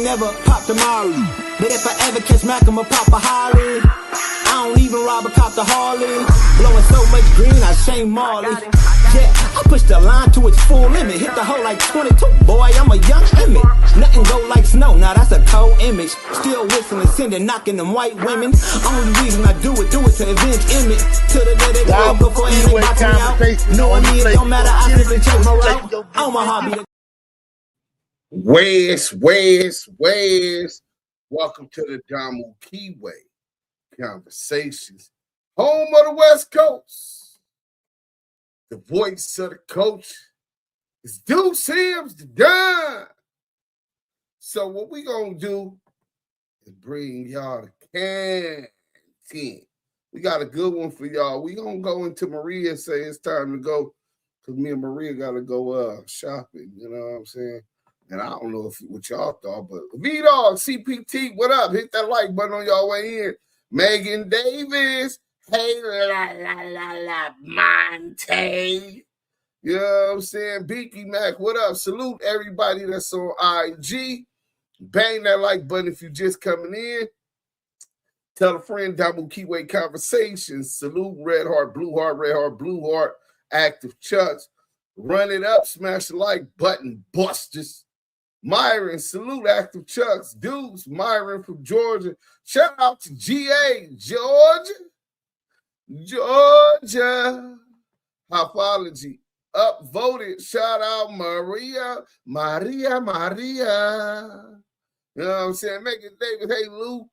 never popped a Mari, but if I ever catch Mac, I'ma pop a Holly. I don't even rob a cop the Harley. Blowing so much green, I shame Marley. Yeah, I push the line to its full limit. Hit the hole like 22, boy, I'm a young image. Nothing go like snow, now that's a cold image. Still whistling, sending, knocking them white women. Only reason I do it to avenge image. To the day they go for any box me out. Knowing me, it don't matter, I simply change my route. On my hobby. Wes. Welcome to the Damu Kiwe Conversations, home of the West Coast. The voice of the coach is Duse M, the Don. So what we gonna do is bring y'all the content. We got a good one for y'all. We gonna go into Maria and say it's time to go, because me and Maria gotta go shopping. You know what I'm saying? And I don't know what y'all thought, but V-Dog, CPT, what up? Hit that like button on y'all way in. Megan Davis, hey, la, Monte. You know what I'm saying? Beaky Mac, what up? Salute everybody that's on IG. Bang that like button if you just coming in. Tell a friend, Damu Kiwe Conversations. Salute Red Heart, Blue Heart, Red Heart, Blue Heart, Active Chucks. Run it up, smash the like button, busters. Myron, salute Active Chucks. Duse, Myron from Georgia. Shout out to GA, Georgia. Hopology, upvoted. Shout out Maria. You know what I'm saying? Megan David, hey Lou.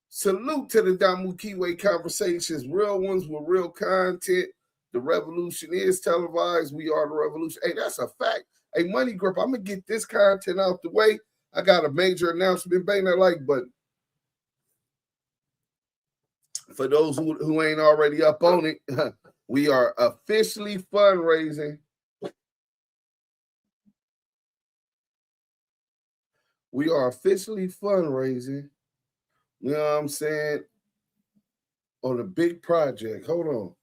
Salute to the Damu Kiwe Conversations. Real ones with real content. The revolution is televised. We are the revolution. Hey, that's a fact. Hey, Money Grip, I'm going to get this content out the way. I got a major announcement. Bang that like button. For those who ain't already up on it, we are officially fundraising. We are officially fundraising. You know what I'm saying? On a big project. Hold on.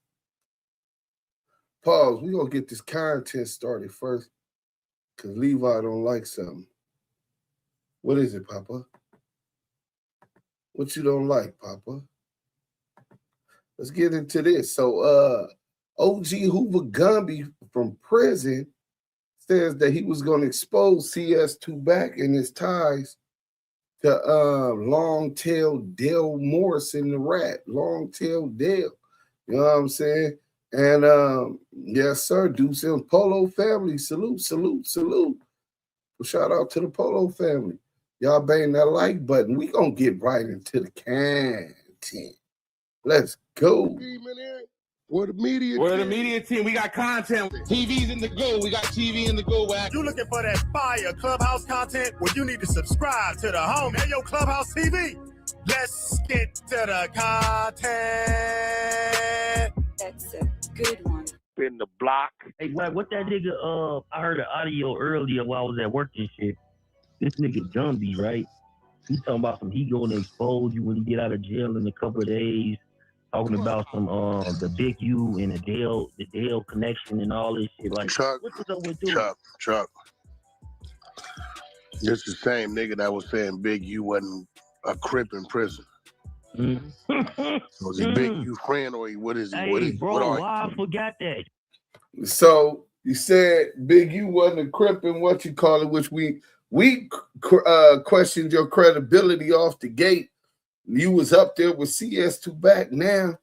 Pause. We're going to get this content started first, because Levi don't like something. What is it, Papa? What you don't like, Papa? Let's get into this. So, OG Hoover Gumby from prison says that he was going to expose CS2 back and his ties to long-tail Dale Morrison, the rat. Long-tail Dale. You know what I'm saying? And yes, sir, Duse M Polo family. Salute. Well, shout out to the Polo family. Y'all bang that like button. We gonna get right into the content. Let's go. Where the media team? We got content. TV's in the go. We got TV in the go. You looking for that fire Clubhouse content? Well, you need to subscribe to the home. Hey, yo, Clubhouse TV. Let's get to the content. That's a good one. In the block. Hey, what that nigga, I heard the audio earlier while I was at work and shit. This nigga Gumby, right? He talking about he gonna expose you when you get out of jail in a couple of days. Talking about some the Big U and the Dale connection and all this shit. Like, Chuck, what's up with you? Chuck. This the same nigga that was saying Big U wasn't a Crip in prison. Was he Big U friend or what is he? Hey, bro, why I forgot that? So you said Big U wasn't a Crip in what you call it, which we questioned your credibility off the gate. You was up there with CS2 back. Now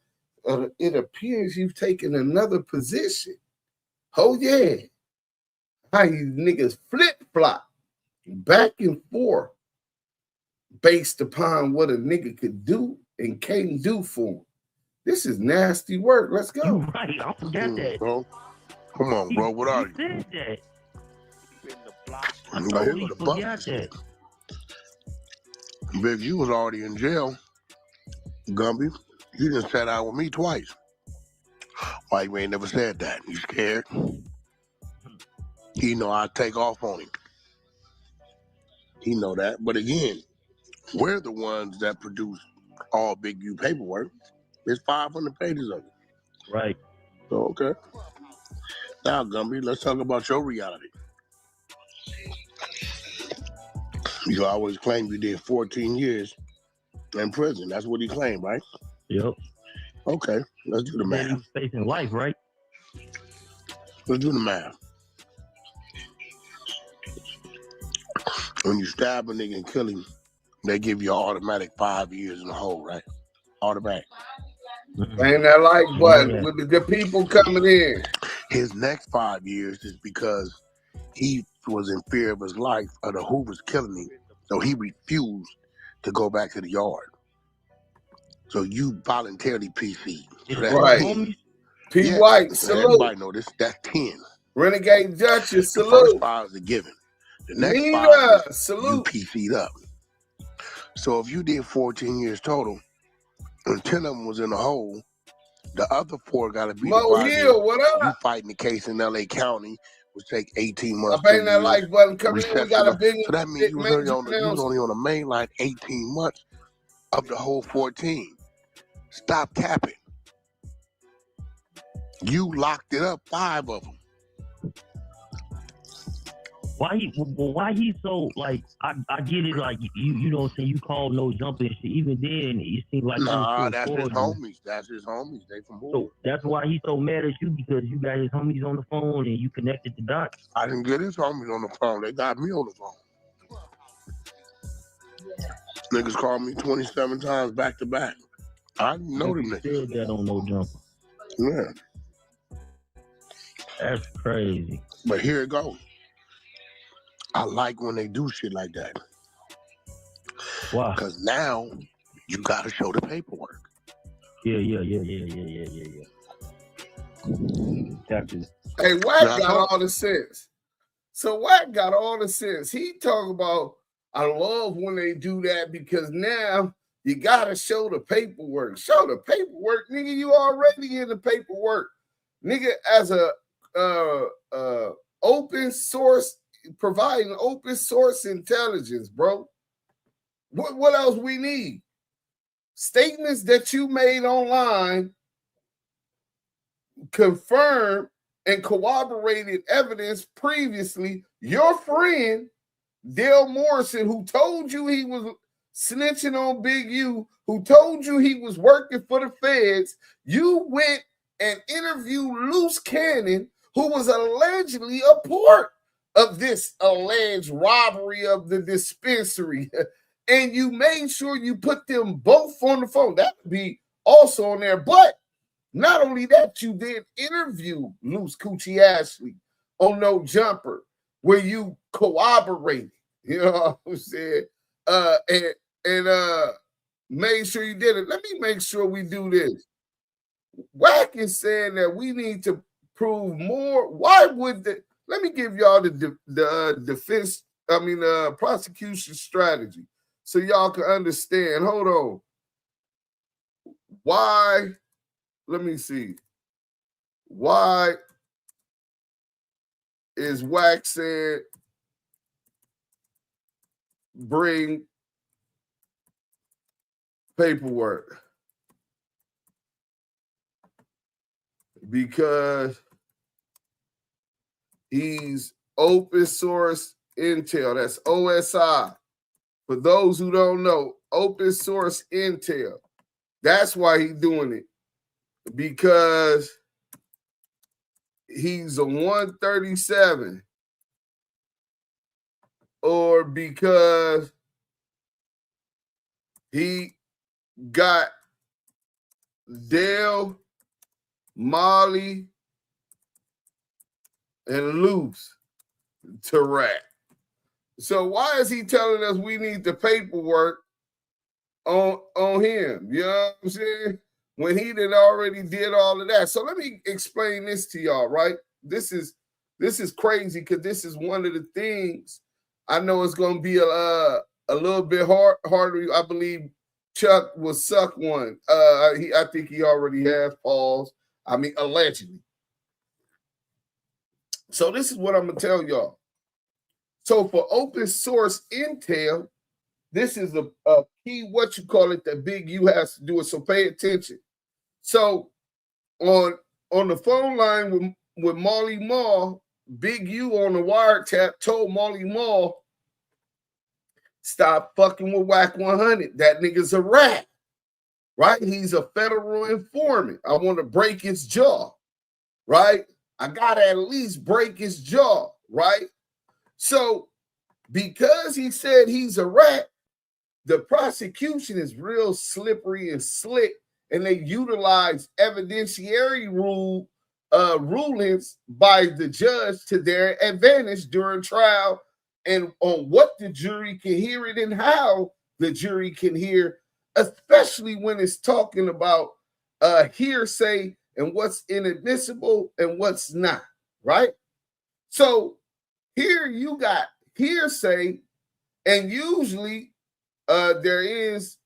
it appears you've taken another position. Oh yeah, how you niggas flip flop back and forth based upon what a nigga could do and can't do for him. This is nasty work. Let's go. You right, I forgot that. Bro. Come on, bro. What are you? Said that. In the block. I totally forgot that. Big U was already in jail. Gumby, you done sat out with me twice. Why you ain't never said that? You scared? He know I take off on him. He know that. But again, we're the ones that produce all Big U paperwork. There's 500 pages of it. Right. So, okay. Now, Gumby, let's talk about your reality. You always claim you did 14 years in prison. That's what he claimed, right? Yep. Okay, let's do the Then he math. was facing life, right? Let's do the math. When you stab a nigga and kill him, they give you an automatic 5 years in the hole, right? Automatic. Ain't that like what? With the good people coming in. His next 5 years is because he was in fear of his life of the Hoovers killing him. So he refused to go back to the yard. So you voluntarily PC. So that's right. 10. P. White, salute. Everybody know this. That's 10. Renegade Duchess, salute. The first 5 is a given. The next Nina, 5 is salute. you PC'd up. So if you did 14 years total, and 10 of them was in the hole, the other 4 got to be Mo Hill, what up? You fighting the case in L.A. County, which take 18 months. I bang that like button. Come in, we got a big. So that means you was only on the main line 18 months of the whole 14. Stop capping. You locked it up 5 of them. Why he so like I get it, like you know what I'm saying, you call no jumping shit. Even then it seems like that's his homies. That's his homies. They from Hoovers. So that's why he's so mad at you, because you got his homies on the phone and you connected the dots. I didn't get his homies on the phone. They got me on the phone. Niggas called me 27 times back to back. I didn't know them niggas. Said that on no jumper. Yeah. That's crazy. But here it goes. I like when they do shit like that. Why? Because now you gotta show the paperwork. Yeah. Gotcha. Hey, Wack got all the sense. So Wack got all the sense. He talk about, I love when they do that because now you gotta show the paperwork. Show the paperwork, nigga. You already in the paperwork, nigga. As a open source, providing open source intelligence, bro. What else we need? Statements that you made online confirmed and corroborated evidence previously. Your friend, Dale Morrison, who told you he was snitching on Big U, who told you he was working for the feds, you went and interviewed Loose Cannon, who was allegedly a part of this alleged robbery of the dispensary. And you made sure you put them both on the phone. That would be also on there. But not only that, you did interview Loose Coochie Ashley on No Jumper, where you corroborated, you know what I'm saying? And made sure you did it. Let me make sure we do this. Wack is saying that we need to prove more. Why would let me give y'all the prosecution strategy so y'all can understand. Hold on. Why? Let me see. Why is Wack saying bring paperwork? Because he's open source intel. That's OSI. For those who don't know, open source intel. That's why he's doing it. Because he's a 137. Or because he got Dale, Molly, and Loose to rat. So why is he telling us we need the paperwork on him? You know what I'm saying? When he did already did all of that. So let me explain this to y'all, right? This is crazy because this is one of the things I know it's going to be a little bit harder. I believe Chuck will suck one. I think he already has, Pauls. I mean, allegedly. So this is what I'm going to tell y'all. So for open source intel, this is a key, what you call it, that Big U has to do it. So pay attention. So on the phone line with Molly Mall, Big U on the wiretap told Molly Mall, stop fucking with Wack100. That nigga's a rat, right? He's a federal informant. I want to break his jaw, right? I gotta at least break his jaw, right? So because he said he's a rat, the prosecution is real slippery and slick, and they utilize evidentiary rulings by the judge to their advantage during trial, and on what the jury can hear it and how the jury can hear, especially when it's talking about hearsay and what's inadmissible and what's not, right? So here you got hearsay, and usually there is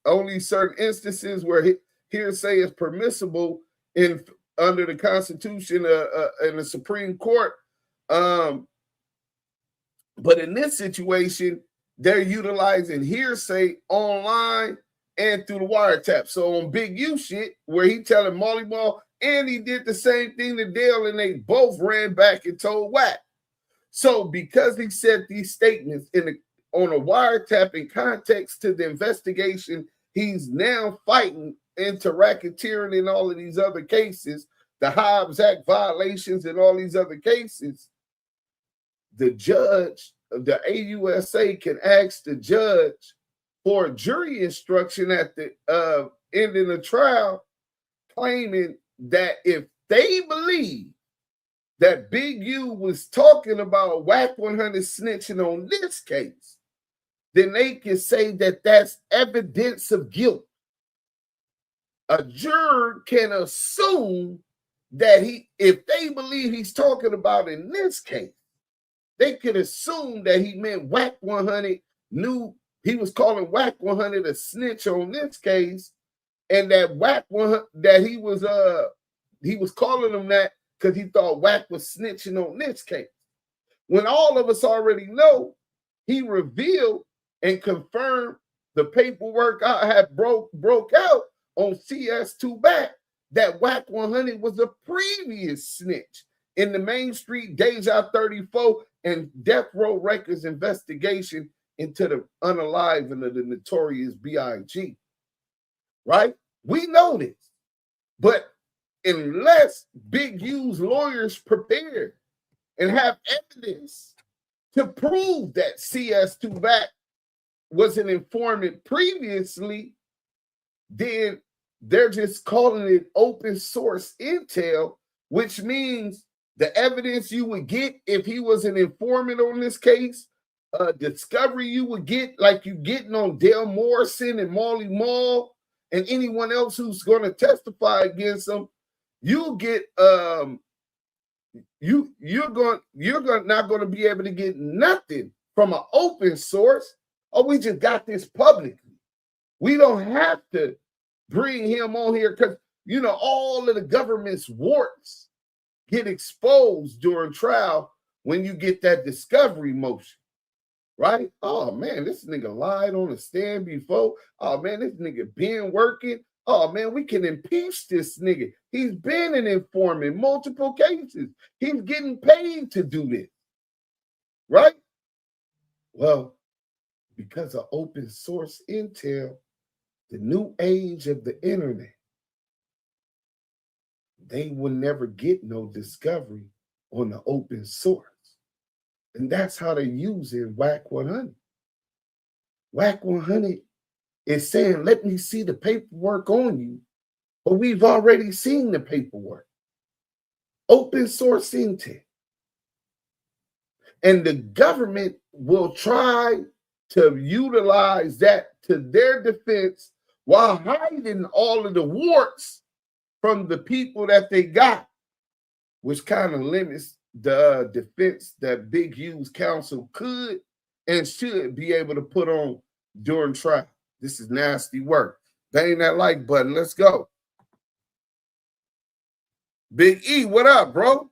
only certain instances where hearsay is permissible under the Constitution and the Supreme Court. But in this situation, they're utilizing hearsay online and through the wiretap. So on Big U shit, where he telling Molly Ball, and he did the same thing to Dale, and they both ran back and told Wack. So because he said these statements on a wiretap in context to the investigation, he's now fighting into racketeering in all of these other cases, the Hobbs Act violations and all these other cases. The judge, the AUSA, can ask the judge for a jury instruction at the end of the trial, claiming that if they believe that Big U was talking about Wack100 snitching on this case, then they can say that that's evidence of guilt. A juror can assume that if they believe he's talking about in this case, they could assume that he meant Wack100 knew he was calling Wack100 a snitch on this case, and that Wack100 that he was calling him that because he thought Wack was snitching on this case. When all of us already know, he revealed and confirmed the paperwork I had broke out on CS2 back that Wack100 was a previous snitch in the Main Street Deja 34 and Death Row Records investigation into the unaliving of the notorious B.I.G. Right? We know this. But unless Big U's lawyers prepared and have evidence to prove that CS2 back was an informant previously, then they're just calling it open source intel, which means the evidence you would get if he was an informant on this case, discovery you would get like you getting on Dale Morrison and Molly Mall and anyone else who's going to testify against him, you'll get you're not going to be able to get nothing from an open source. Oh, we just got this publicly. We don't have to bring him on here because all of the government's warts get exposed during trial when you get that discovery motion, right? Oh man, this nigga lied on the stand before. Oh man, this nigga been working. Oh man, we can impeach this nigga. He's been an informant in multiple cases. He's getting paid to do this, right? Well, because of open source intel, the new age of the internet, they will never get no discovery on the open source. And that's how they're using Wack100. Wack100 is saying, let me see the paperwork on you. But we've already seen the paperwork. Open source intel. And the government will try to utilize that to their defense while hiding all of the warts from the people that they got, which kind of limits the defense that Big U's counsel could and should be able to put on during trial. This is nasty work. Bang that like button. Let's go. Big E, what up, bro?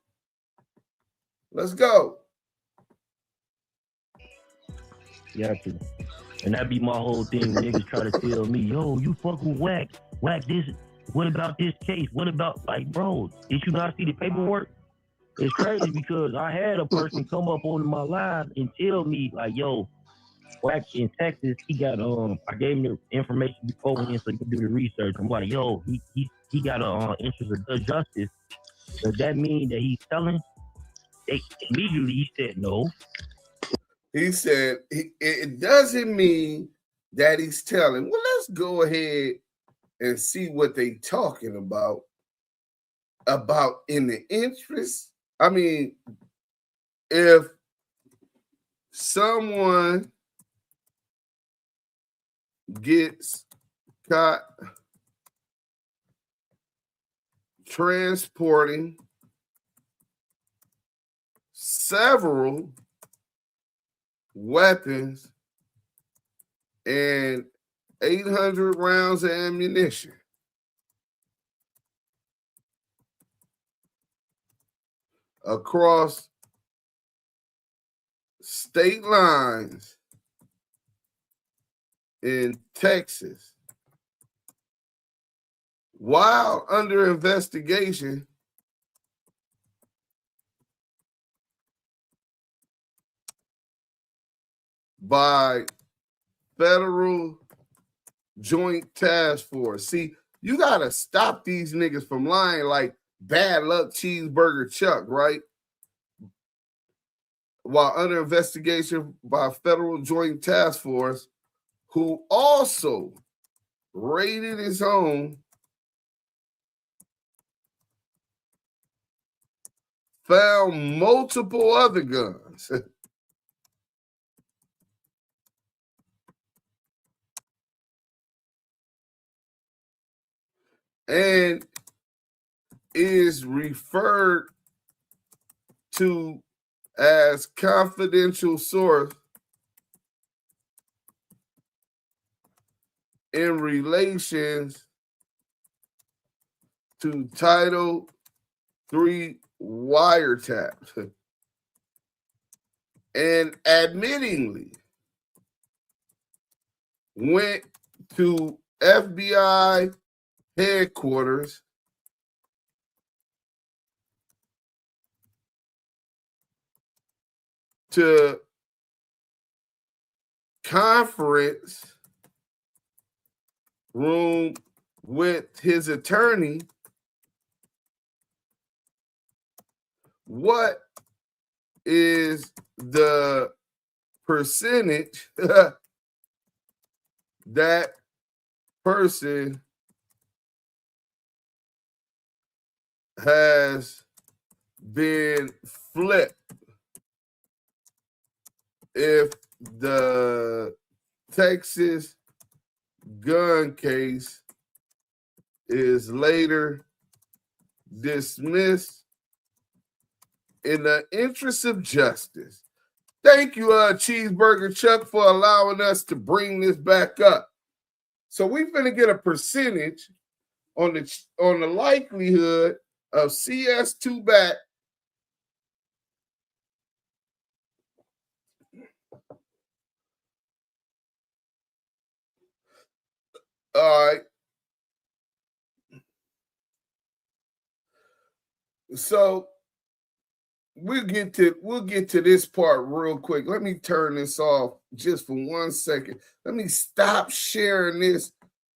Let's go. Yeah, and that be my whole thing. Niggas try to tell me, yo, you fuck with Wack this. What about this case? What about, like, bro, did you not see the paperwork? It's crazy because I had a person come up on my live and tell me, like, yo, Wack in Texas, he got I gave him the information before we so he could do the research. I'm like, yo, he got a interest of justice. Does that mean that he's telling? Immediately he said no. He said it doesn't mean that he's telling. Well, let's go ahead and see what they talking about in the interest. I mean, if someone gets caught transporting several weapons and 800 rounds of ammunition across state lines in Texas while under investigation by federal joint task force. See, you got to stop these niggas from lying like Bad Luck Cheeseburger Chuck, right? While under investigation by federal joint task force, who also raided his home, found multiple other guns. And is referred to as confidential source in relations to Title III wiretap, and admittingly went to FBI headquarters to conference room with his attorney. What is the percentage that person has been flipped if the Texas gun case is later dismissed in the interest of justice? Thank you, Cheeseburger Chuck, for allowing us to bring this back up. So we're going to get a percentage on the likelihood of CS2 back all right. So we'll get to this part real quick. Let me turn this off just for 1 second. Let me stop sharing this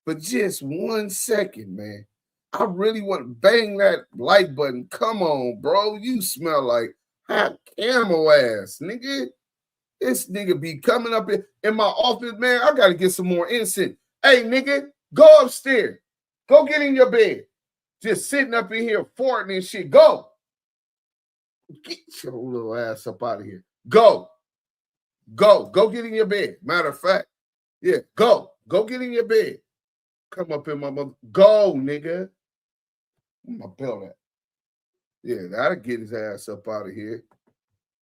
for just 1 second, man. I really want to bang that like button. Come on, bro. You smell like hot camel ass, nigga. This nigga be coming up in my office, man. I got to get some more incense. Hey, nigga, go upstairs. Go get in your bed. Just sitting up in here farting and shit. Go. Get your little ass up out of here. Go. Go get in your bed. Matter of fact, yeah, go get in your bed. Come up in my mother. Go, nigga. Where my belt at? Yeah, that'll get his ass up out of here.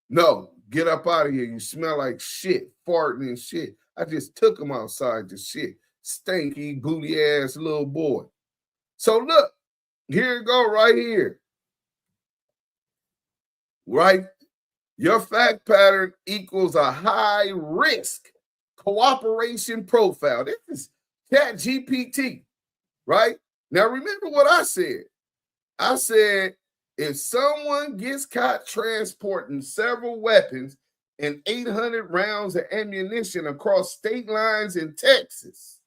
No, get up out of here. You smell like shit, farting and shit. I just took him outside the shit. Stanky, booty ass little boy. So look, here you go right here. Right? Your fact pattern equals a high risk cooperation profile. This is ChatGPT, right? Now remember what I said. I said if someone gets caught transporting several weapons and 800 rounds of ammunition across state lines in Texas,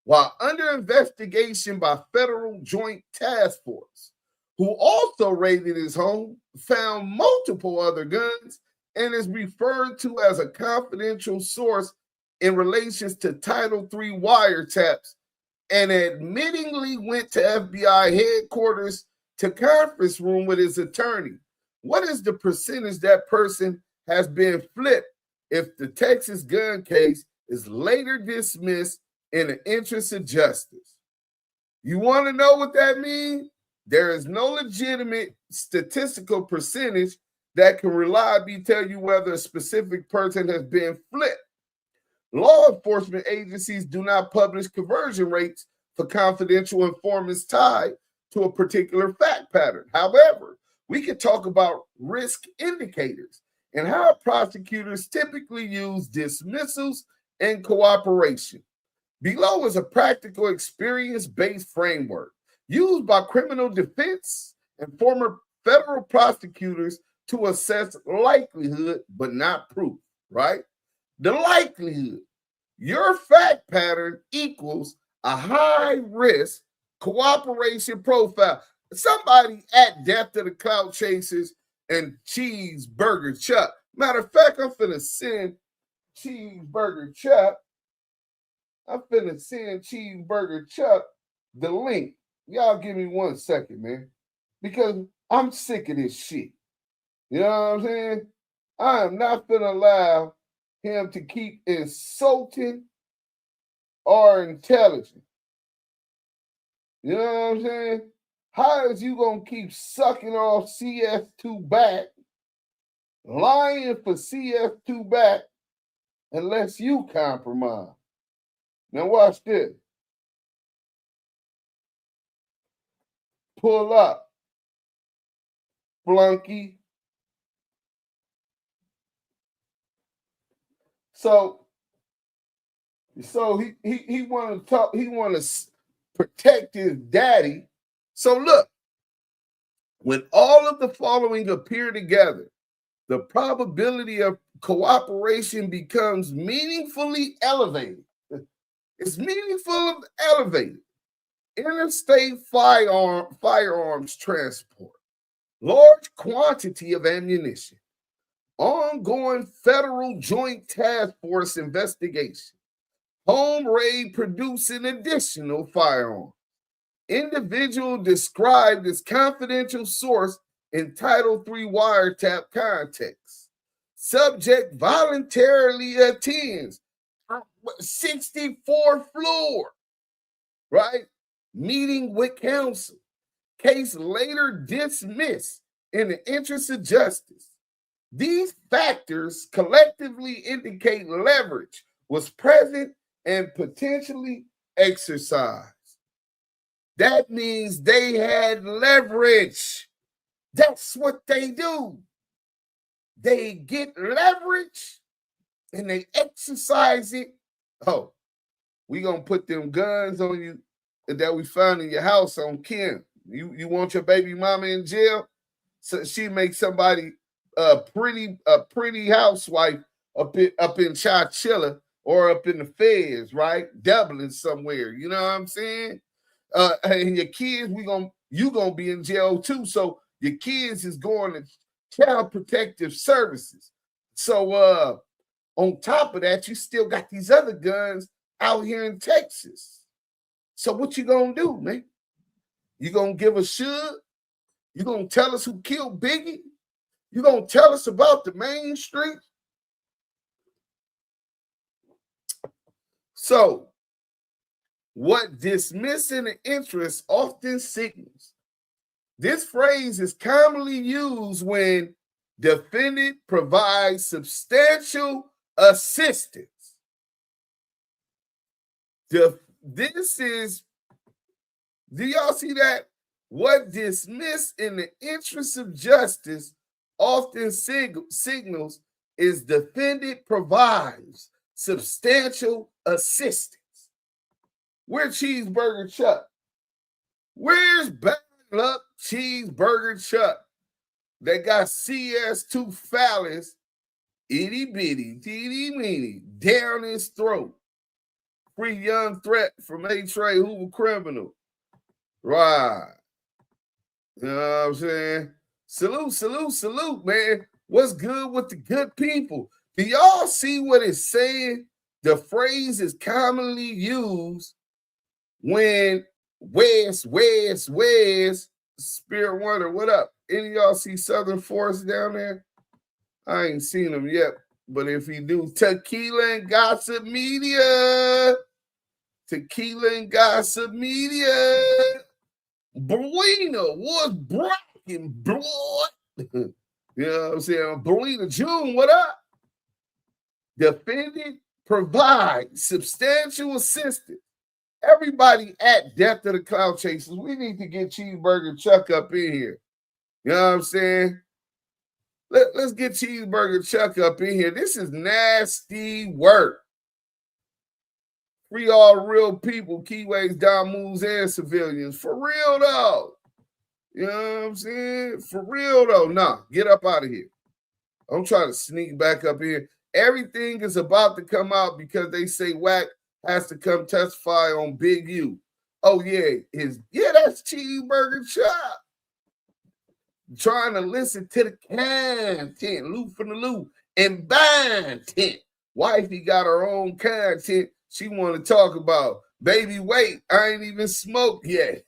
while under investigation by Federal Joint Task Force, who also raided his home, found multiple other guns, and is referred to as a confidential source in relations to Title III wiretaps, and admittingly went to FBI headquarters to conference room with his attorney. What is the percentage that person has been flipped if the Texas gun case is later dismissed in the interest of justice? You want to know what that means? There is no legitimate statistical percentage that can reliably tell you whether a specific person has been flipped. Law enforcement agencies do not publish conversion rates for confidential informants tied to a particular fact pattern. However, we can talk about risk indicators and how prosecutors typically use dismissals and cooperation. Below is a practical experience-based framework used by criminal defense and former federal prosecutors to assess likelihood, but not proof, right? The likelihood, your fact pattern equals a high-risk cooperation profile. Somebody at Death to the Clout Chasers and Cheeseburger Chuck. Matter of fact, I'm finna send Cheeseburger Chuck the link. Y'all give me 1 second, man, because I'm sick of this shit. You know what I'm saying? I am not gonna allow him to keep insulting our intelligence. You know what I'm saying? How is you gonna keep sucking off CS2 back, lying for CS2 back, unless you compromise? Now watch this. Pull up, flunky. So he want to talk. He want to protect his daddy. So look, when all of the following appear together, the probability of cooperation becomes meaningfully elevated. It's meaningfully elevated. Interstate firearms transport, large quantity of ammunition, ongoing Federal Joint Task Force investigation, home raid producing additional firearms, individual described as confidential source in Title III wiretap context, subject voluntarily attends 64th floor, right? Meeting with counsel, case later dismissed in the interest of justice. These factors collectively indicate leverage was present and potentially exercised. That means they had leverage. That's what they do. They get leverage and they exercise it. Oh, we gonna put them guns on you that we found in your house on Kim. You want your baby mama in jail? So she makes somebody a pretty housewife up in Chachilla or up in the feds, right? Dublin somewhere. You know what I'm saying? And your kids, you gonna be in jail too. So your kids is going to Child Protective Services. So on top of that, you still got these other guns out here in Texas. So what you gonna do, man? You gonna give a should? You gonna tell us who killed Biggie? You gonna tell us about the main street? So what dismissing the interest often signals. This phrase is commonly used when defendant provides substantial assistance. Do y'all see that? What dismiss in the interest of justice often signals is defendant provides substantial assistance. Where's Cheeseburger Chuck? Where's Bad Luck Cheeseburger Chuck? They got CS2 phallus itty bitty, teeny weeny, down his throat. Free young threat from A-Tray Hoover criminal. Right. You know what I'm saying? Salute, salute, salute, man. What's good with the good people? Do y'all see what it's saying? The phrase is commonly used when where's Spirit Wonder, what up? Any of y'all see Southern Forest down there? I ain't seen them yet, but if you do, Tequila and Gossip Media. Tequila and Gossip Media. Belina was bracking, blood. You know what I'm saying? Belina June, what up? Defendant provide substantial assistance. Everybody at Death of the Cloud Chasers, we need to get Cheeseburger Chuck up in here. You know what I'm saying? Let's get Cheeseburger Chuck up in here. This is nasty work. Free all real people, Kiwes, Damus, and civilians. For real, though. You know what I'm saying? For real, though. Nah, get up out of here. I'm trying to sneak back up here. Everything is about to come out because they say Wack has to come testify on Big U. Oh, yeah. That's Cheeseburger Chuck. Trying to listen to the content, loot from the loot, and bind tent. Wifey got her own content she want to talk about. Baby, wait, I ain't even smoked yet.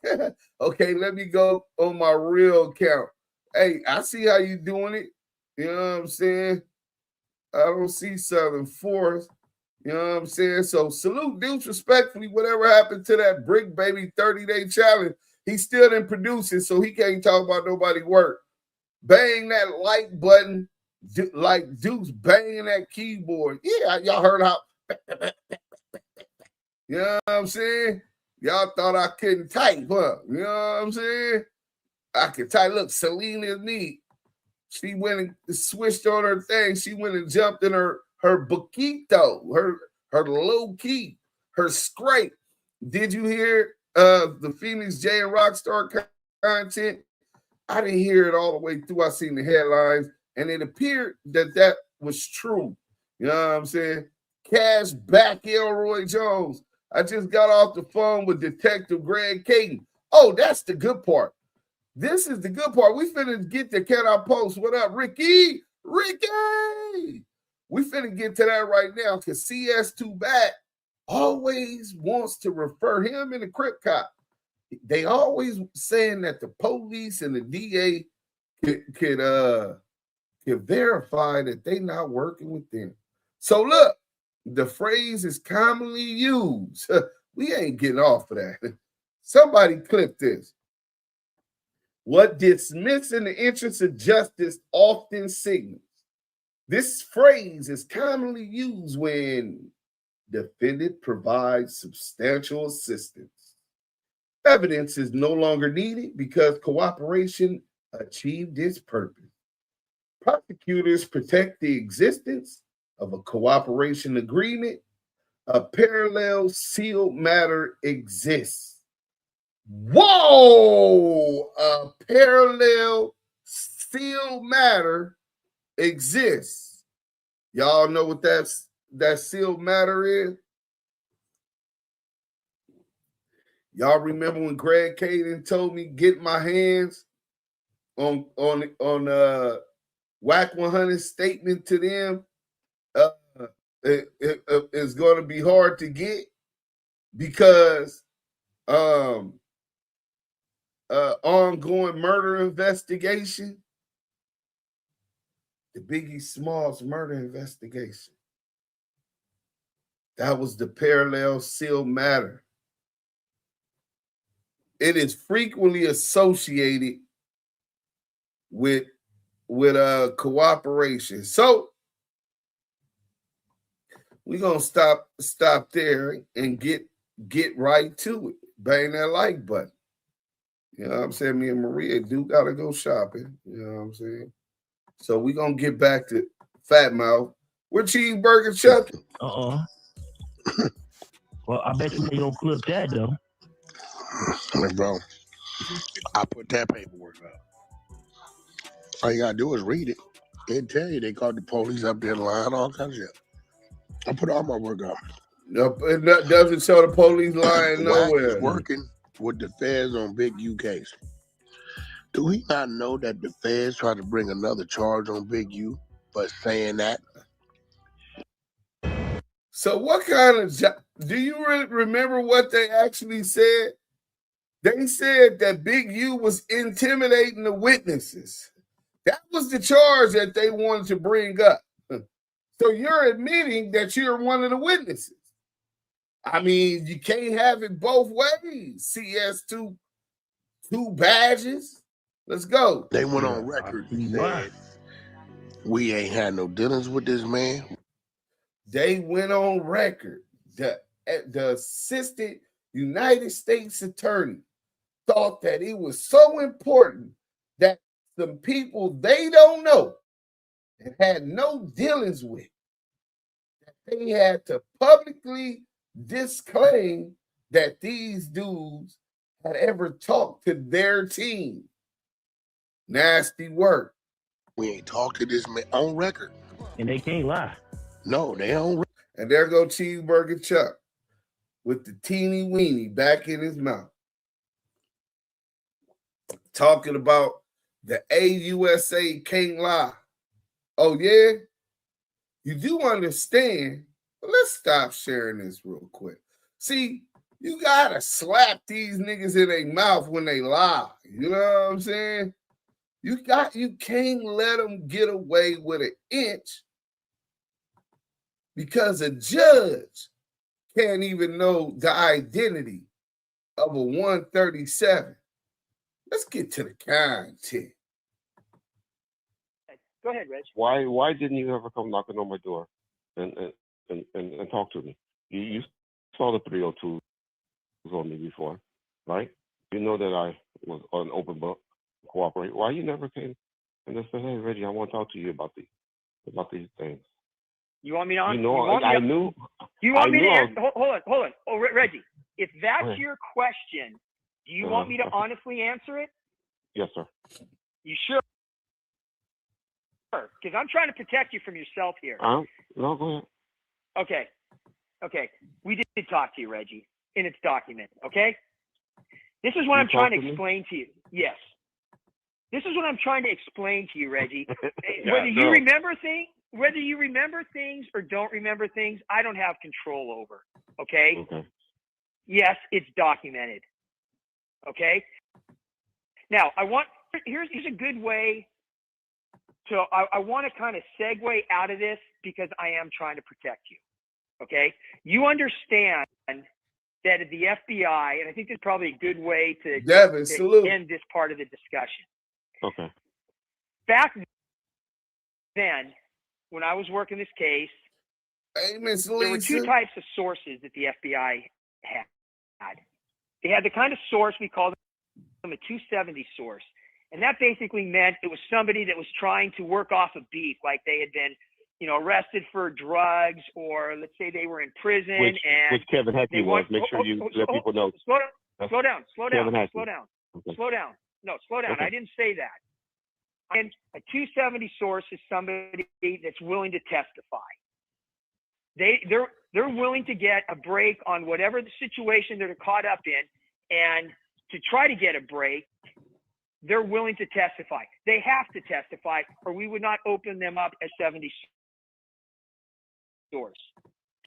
Okay, let me go on my real account. Hey, I see how you doing it. You know what I'm saying? I don't see Southern Forest. You know what I'm saying? So salute Deuce respectfully. Whatever happened to that Brick Baby 30-day challenge, he still didn't produce it, so he can't talk about nobody's work. Bang that like button like Deuce banging that keyboard. Yeah, y'all heard how. You know what I'm saying? Y'all thought I couldn't type, huh? You know what I'm saying? I could type. Look, Selena's neat. She went and switched on her thing. She went and jumped in her boquito, her low key, her scrape. Did you hear the Phoenix J and Rockstar content? I didn't hear it all the way through. I seen the headlines, and it appeared that was true. You know what I'm saying? Cash back Elroy Jones. I just got off the phone with Detective Greg Caden. Oh, that's the good part. This is the good part. We finna get to Can I Post? What up, Ricky? Ricky! We finna get to that right now because CS2 Back always wants to refer him and the Crip Cop. They always saying that the police and the DA could verify that they not working with them. So look, the phrase is commonly used. We ain't getting off of that. Somebody clip this. What dismissed in the interest of justice often signals. This phrase is commonly used when defendant provides substantial assistance. Evidence is no longer needed because cooperation achieved its purpose. Prosecutors protect the existence of a cooperation agreement. A parallel sealed matter exists. Whoa! A parallel sealed matter exists. Y'all know what that sealed matter is? Y'all remember when Greg Caden told me get my hands on Wack100 statement to them? It's going to be hard to get because ongoing murder investigation, the Biggie Smalls murder investigation. That was the parallel sealed matter. It is frequently associated with cooperation. So we're gonna stop there and get right to it. Bang that like button. You know what I'm saying? Me and Maria do gotta go shopping. You know what I'm saying? So we're gonna get back to Fat Mouth. We're Cheeseburger Chuck. Well, I bet you they don't clip that though. Hey, bro, I put that paperwork up. All you gotta do is read it. They tell you they called the police up there lying, all kinds of shit. I put all my work up. It doesn't show the police lying Wack nowhere. is working with the feds on Big U case. Do he not know that the feds tried to bring another charge on Big U, but saying that? So what kind of do you really remember what they actually said? They said that Big U was intimidating the witnesses. That was the charge that they wanted to bring up. So you're admitting that you're one of the witnesses. I mean, you can't have it both ways. CS2 badges. Let's go. They went on record and said, we ain't had no dealings with this man. They went on record. The assistant United States attorney thought that it was so important that some people they don't know and had no dealings with, that they had to publicly disclaim that these dudes had ever talked to their team. Nasty work. We ain't talked to this man on record. And they can't lie. No, they on record. And there go Cheeseburger Chuck with the teeny weeny back in his mouth. Talking about the AUSA can't lie. Oh, yeah? You do understand. But let's stop sharing this real quick. See, you got to slap these niggas in their mouth when they lie. You know what I'm saying? You can't let them get away with an inch because a judge can't even know the identity of a 137. Let's get to the content. Go ahead, Reg. Why didn't you ever come knocking on my door and talk to me? You saw the 302s on me before, right? You know that I was an open book, cooperate. Why you never came and just said, "Hey, Reggie, I want to talk to you about these things." You want me on? You know, I knew. You want me to knew answer? Hold on. Oh, Reggie, if that's your question, do you want me to honestly answer it? Yes, sir. You sure? Because I'm trying to protect you from yourself here. No, go ahead. Okay. We did talk to you, Reggie, and it's documented. Okay. This is what I'm trying to explain to you. Yes. This is what I'm trying to explain to you, Reggie. Whether you remember things or don't remember things, I don't have control over. Okay. Yes, it's documented. Okay. Now, here's a good way to, I want to kind of segue out of this because I am trying to protect you. Okay. You understand that at the FBI, and I think this is probably a good way to end this part of the discussion. Okay. Back then, when I was working this case, hey, Miss Lisa, there were two types of sources that the FBI had. They had the kind of source we called them a 270 source. And that basically meant it was somebody that was trying to work off a beef, like they had been, arrested for drugs, or let's say they were in prison. Which Kevin Heckey was. Make sure you let people know. Slow down. Okay. Slow down. No, slow down. Okay. I didn't say that. And a 270 source is somebody that's willing to testify. They're willing to get a break on whatever the situation they're caught up in, and to try to get a break, they're willing to testify. They have to testify, or we would not open them up as 70 source.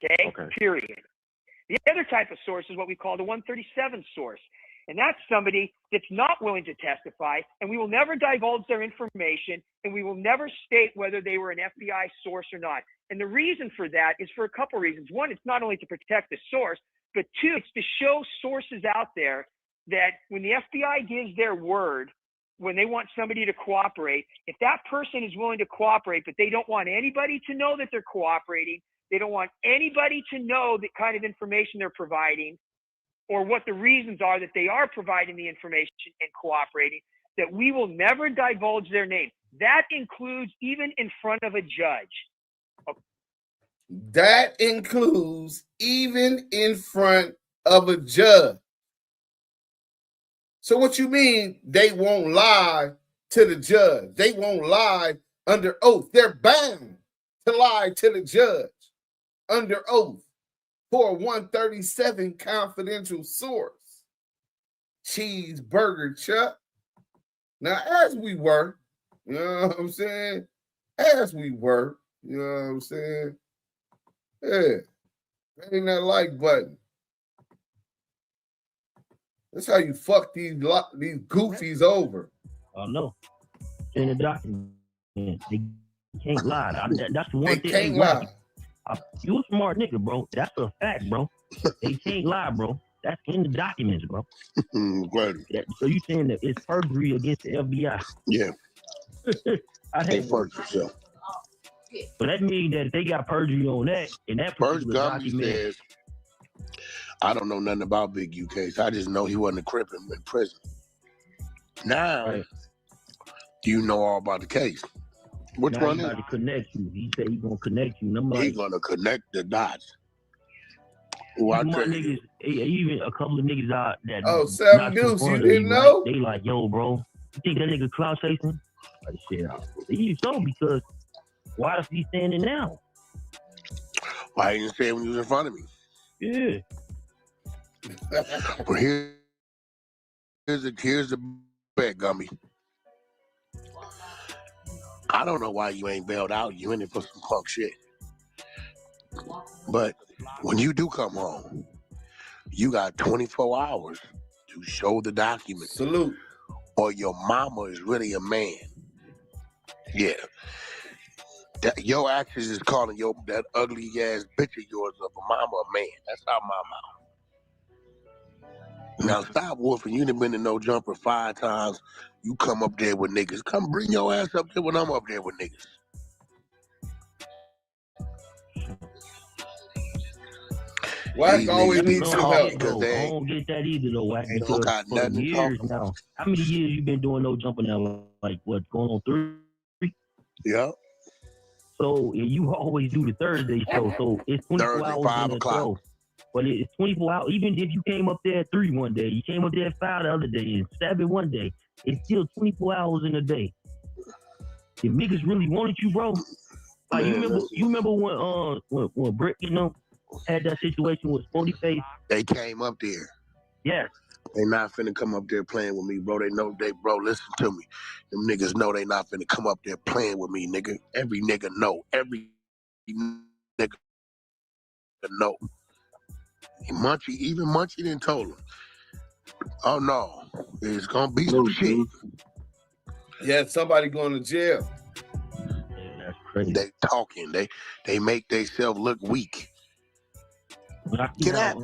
Okay? Period. The other type of source is what we call the 137 source. And that's somebody that's not willing to testify, and we will never divulge their information, and we will never state whether they were an FBI source or not. And the reason for that is for a couple reasons. One, it's not only to protect the source, but two, it's to show sources out there that when the FBI gives their word, when they want somebody to cooperate, if that person is willing to cooperate, but they don't want anybody to know that they're cooperating, they don't want anybody to know the kind of information they're providing, or what the reasons are that they are providing the information and cooperating, that we will never divulge their name. That includes even in front of a judge. That includes even in front of a judge. So what you mean they won't lie to the judge? They won't lie under oath. They're bound to lie to the judge under oath for a 137 confidential source. Cheeseburger Chuck. Now, as we were, you know what I'm saying? As we were, you know what I'm saying? Yeah. Ain't that like button. That's how you fuck these goofies over. Oh, no. In the document. They can't lie. That's the one They thing. can't lie. You a smart nigga, bro. That's a fact, bro. They can't lie, bro. That's in the documents, bro. So you saying that it's perjury against the FBI? Yeah. They perjured yourself. So that means that if they got perjury on that, in that particular document. Says, I don't know nothing about Big U case. I just know he wasn't a crip in prison. Now, do you know all about the case? Which now one is to connect you. He said he's gonna connect you. He's gonna connect the dots. Well, niggas, even a couple of niggas out that. Oh, 7 Deuce, you didn't know? They like, yo, bro, you think that nigga clout chasing? Like, shit, he so because why is he standing now? Why didn't say it when he was in front of me? Yeah. Well, here's the bet, Gumby. I don't know why you ain't bailed out. You in it for some punk shit. But when you do come home, you got 24 hours to show the document. Salute. Or your mama is really a man. Yeah. Your actions is calling that ugly ass bitch of yours of a mama a man. That's our mama. Now stop woofing. You done been to No Jumper 5 times. You come up there with niggas. Come bring your ass up there when I'm up there with niggas. Wack always needs some help. I don't get that either though, Wack. Because for years now, how many years you been doing No Jumper now? Like what, going on 3? Yeah. So you always do the Thursday show. So it's 24 Thursday, hours 5 in o'clock. show. But it's 24 hours. Even if you came up there at 3 one day, you came up there at 5 the other day, and 7 one day, it's still 24 hours in a day. If niggas really wanted you, bro. Like you remember when Brick, had that situation with Sporty Face? They came up there. Yes. They not finna come up there playing with me, bro. Bro, listen to me. Them niggas know they not finna come up there playing with me, nigga. Every nigga know. Every nigga know. Even Munchie didn't told him. Oh no, it's gonna be some shit. Yeah, somebody going to jail. Yeah, that's crazy. They talking. They make themselves look weak. Get out.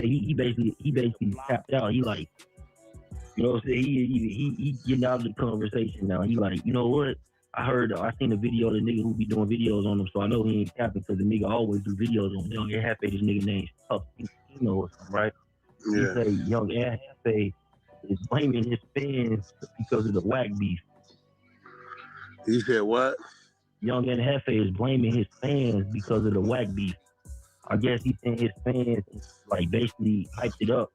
He basically tapped out. He like, you know what I'm saying? He getting out of the conversation now. He like, you know what? I seen a video of the nigga who be doing videos on him, so I know he ain't tapping because the nigga always do videos on him. Young Air Happy, this nigga named Tupino or something, right? Yeah. He say Young Air Happy is blaming his fans because of the Wack beef. He said what? Young and Hefe is blaming his fans because of the Wack beef. I guess he think his fans like basically hyped it up.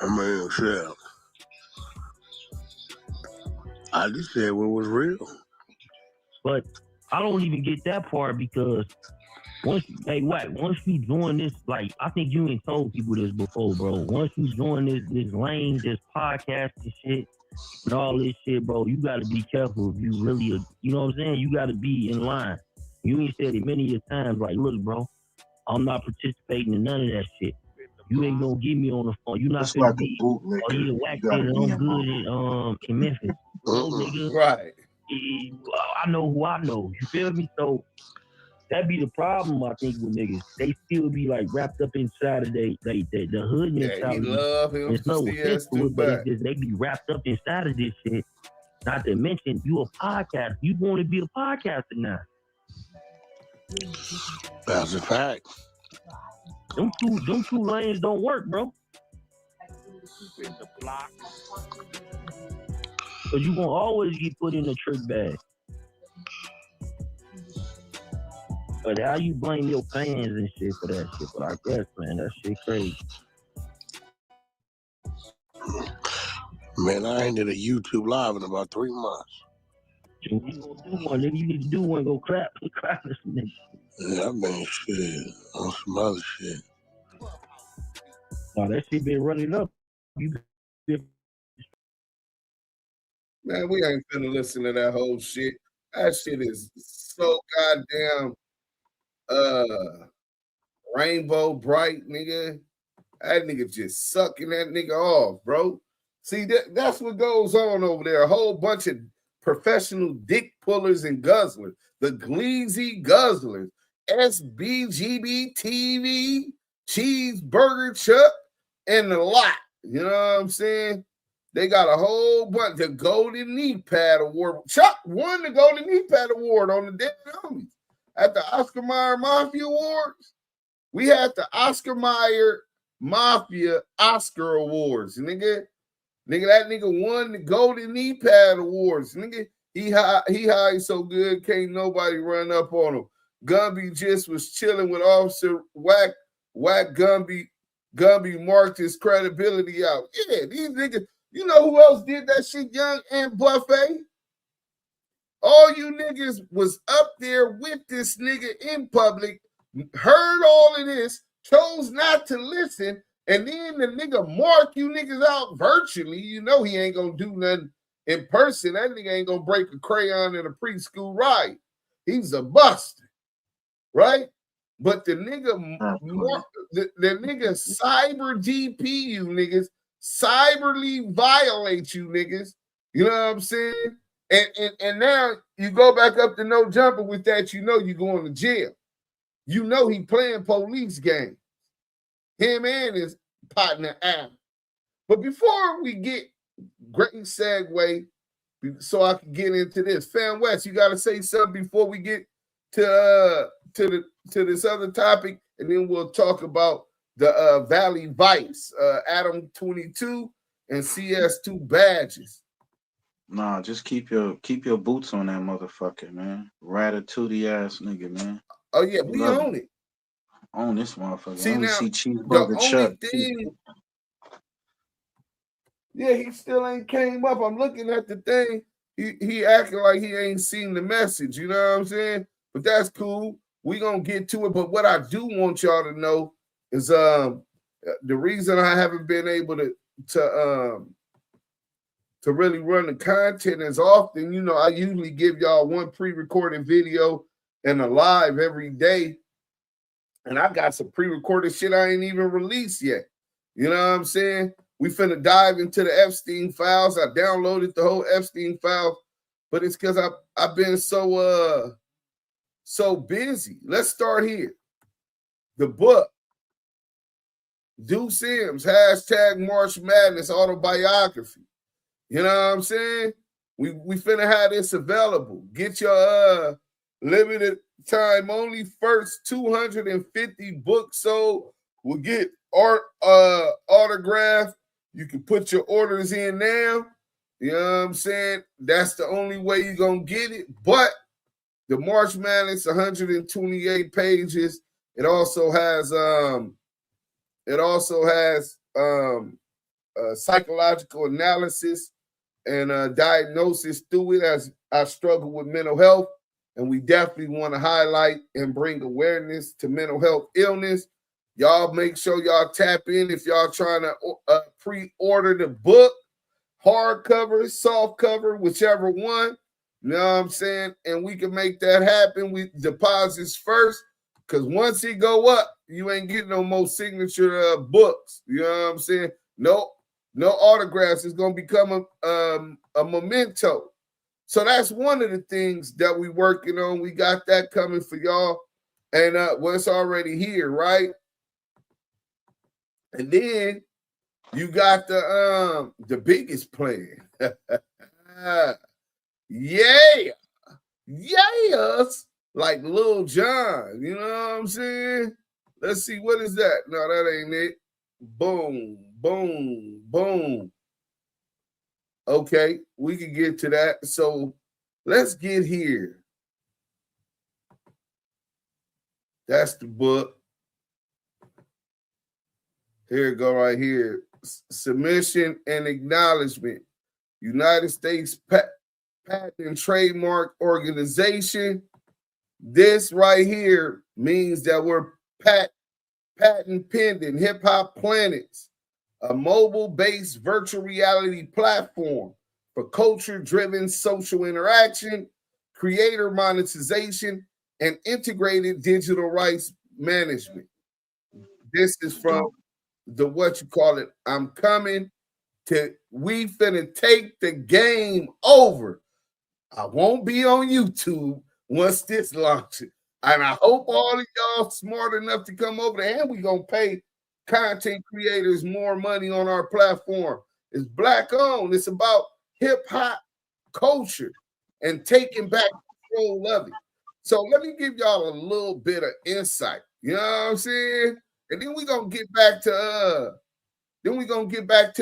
I mean, shit. I just said what was real. But I don't even get that part because once you join this, like I think you ain't told people this before, bro. Once you join this lane, this podcast and shit, and all this shit, bro, you gotta be careful if you really, you know what I'm saying? You gotta be in line. You ain't said it many a times, like, look, bro, I'm not participating in none of that shit. You ain't gonna get me on the phone. You not gonna like be, oh, you Wack and I'm good in Memphis. No, nigga. Right. I know who I know. You feel me? So that be the problem, I think, with niggas. They still be like wrapped up inside of the hood mentality. Yeah, he love him. It's no sense to it, but it's just, they be wrapped up inside of this shit. Not to mention, you a podcaster. You want to be a podcaster now. That's a fact. Them two lanes don't work, bro. Cause you gonna always get put in a trick bag. But how you blame your fans and shit for that shit? But I guess, man, that shit crazy. Man, I ain't did a YouTube live in about 3 months. You gonna do one, nigga. You need to do one. Go clap this nigga. Yeah, I've been shit on some other shit. Nah, that shit been running up. You Man, we ain't finna listen to that whole shit. That shit is so goddamn rainbow bright, nigga. That nigga just sucking that nigga off, bro. See, that's what goes on over there. A whole bunch of professional dick pullers and guzzlers. The Gleazy Guzzlers. SBGB TV, Cheeseburger Chuck, and the lot. You know what I'm saying? They got a whole bunch. The Golden Knee Pad Award. Chuck won the Golden Knee Pad Award on the Dead Homies at the Oscar Mayer Mafia Awards. We had the Oscar Mayer Mafia Oscar Awards, nigga. Nigga, that nigga won the Golden Knee Pad Awards, nigga. He high so good, can't nobody run up on him. Gumby just was chilling with Officer Wack100. Gumby marked his credibility out. Yeah, these niggas. You know who else did that shit, Young and Buffet? All you niggas was up there with this nigga in public, heard all of this, chose not to listen, and then the nigga mark you niggas out virtually. You know he ain't gonna do nothing in person. That nigga ain't gonna break a crayon in a preschool riot. He's a buster, right? But the nigga, the nigga cyber GP you niggas, cyberly violate you niggas. You know what I'm saying? And now you go back up to no jumper with that, you know you going to jail. You know he playing police games. Him and his partner Adam. But before we get great segue, so I can get into this. Fam West, you gotta say something before we get to this other topic, and then we'll talk about the Valley Vice, Adam 22 and CS2 badges. Nah, just keep your boots on that motherfucker, man. Ratatouille ass nigga, man. Oh yeah, we own it. Own this motherfucker. See, now, see Cheeseburger Chuck. Yeah, he still ain't came up. I'm looking at the thing. He acting like he ain't seen the message. You know what I'm saying? But that's cool. We gonna get to it. But what I do want y'all to know is the reason I haven't been able to really run the content as often. You know, I usually give y'all one pre-recorded video and a live every day. And I got some pre-recorded shit I ain't even released yet. You know what I'm saying? We finna dive into the Epstein files. I downloaded the whole Epstein file, but it's because I've been so busy. Let's start here. The book, Duse M's #March Madness autobiography. You know what I'm saying? We finna have this available. Get your limited time only first 250 books sold. We'll get autograph. You can put your orders in now. You know what I'm saying? That's the only way you're gonna get it. But the March Madness, 128 pages. It also has psychological analysis and diagnosis through it, as I struggle with mental health. And we definitely want to highlight and bring awareness to mental health illness. Y'all make sure y'all tap in if y'all trying to pre-order the book, hardcover, soft cover, whichever one. You know what I'm saying? And we can make that happen with deposits first, because once it go up, you ain't getting no more signature books. You know what I'm saying? No autographs. It's going to become a memento. So that's one of the things that we working on. We got that coming for y'all. And it's already here, right? And then you got the biggest plan. Yes, like Lil Jon. You know what I'm saying? Let's see, what is that? No, that ain't it. Boom, boom, boom. Okay, we can get to that. So let's get here. That's the book. Here it go right here. submission and acknowledgement. United States Patent and Trademark Organization. This right here means that we're patent pending Hip Hop Planets, a mobile-based virtual reality platform for culture-driven social interaction, creator monetization, and integrated digital rights management. This is from the what you call it. I'm coming to. We finna take the game over. I won't be on YouTube once this launches. And I hope all of y'all smart enough to come over there, and we're going to pay content creators more money on our platform. It's black owned. It's about hip hop culture and taking back control of it. So let me give y'all a little bit of insight. You know what I'm saying? And then we're going to get back to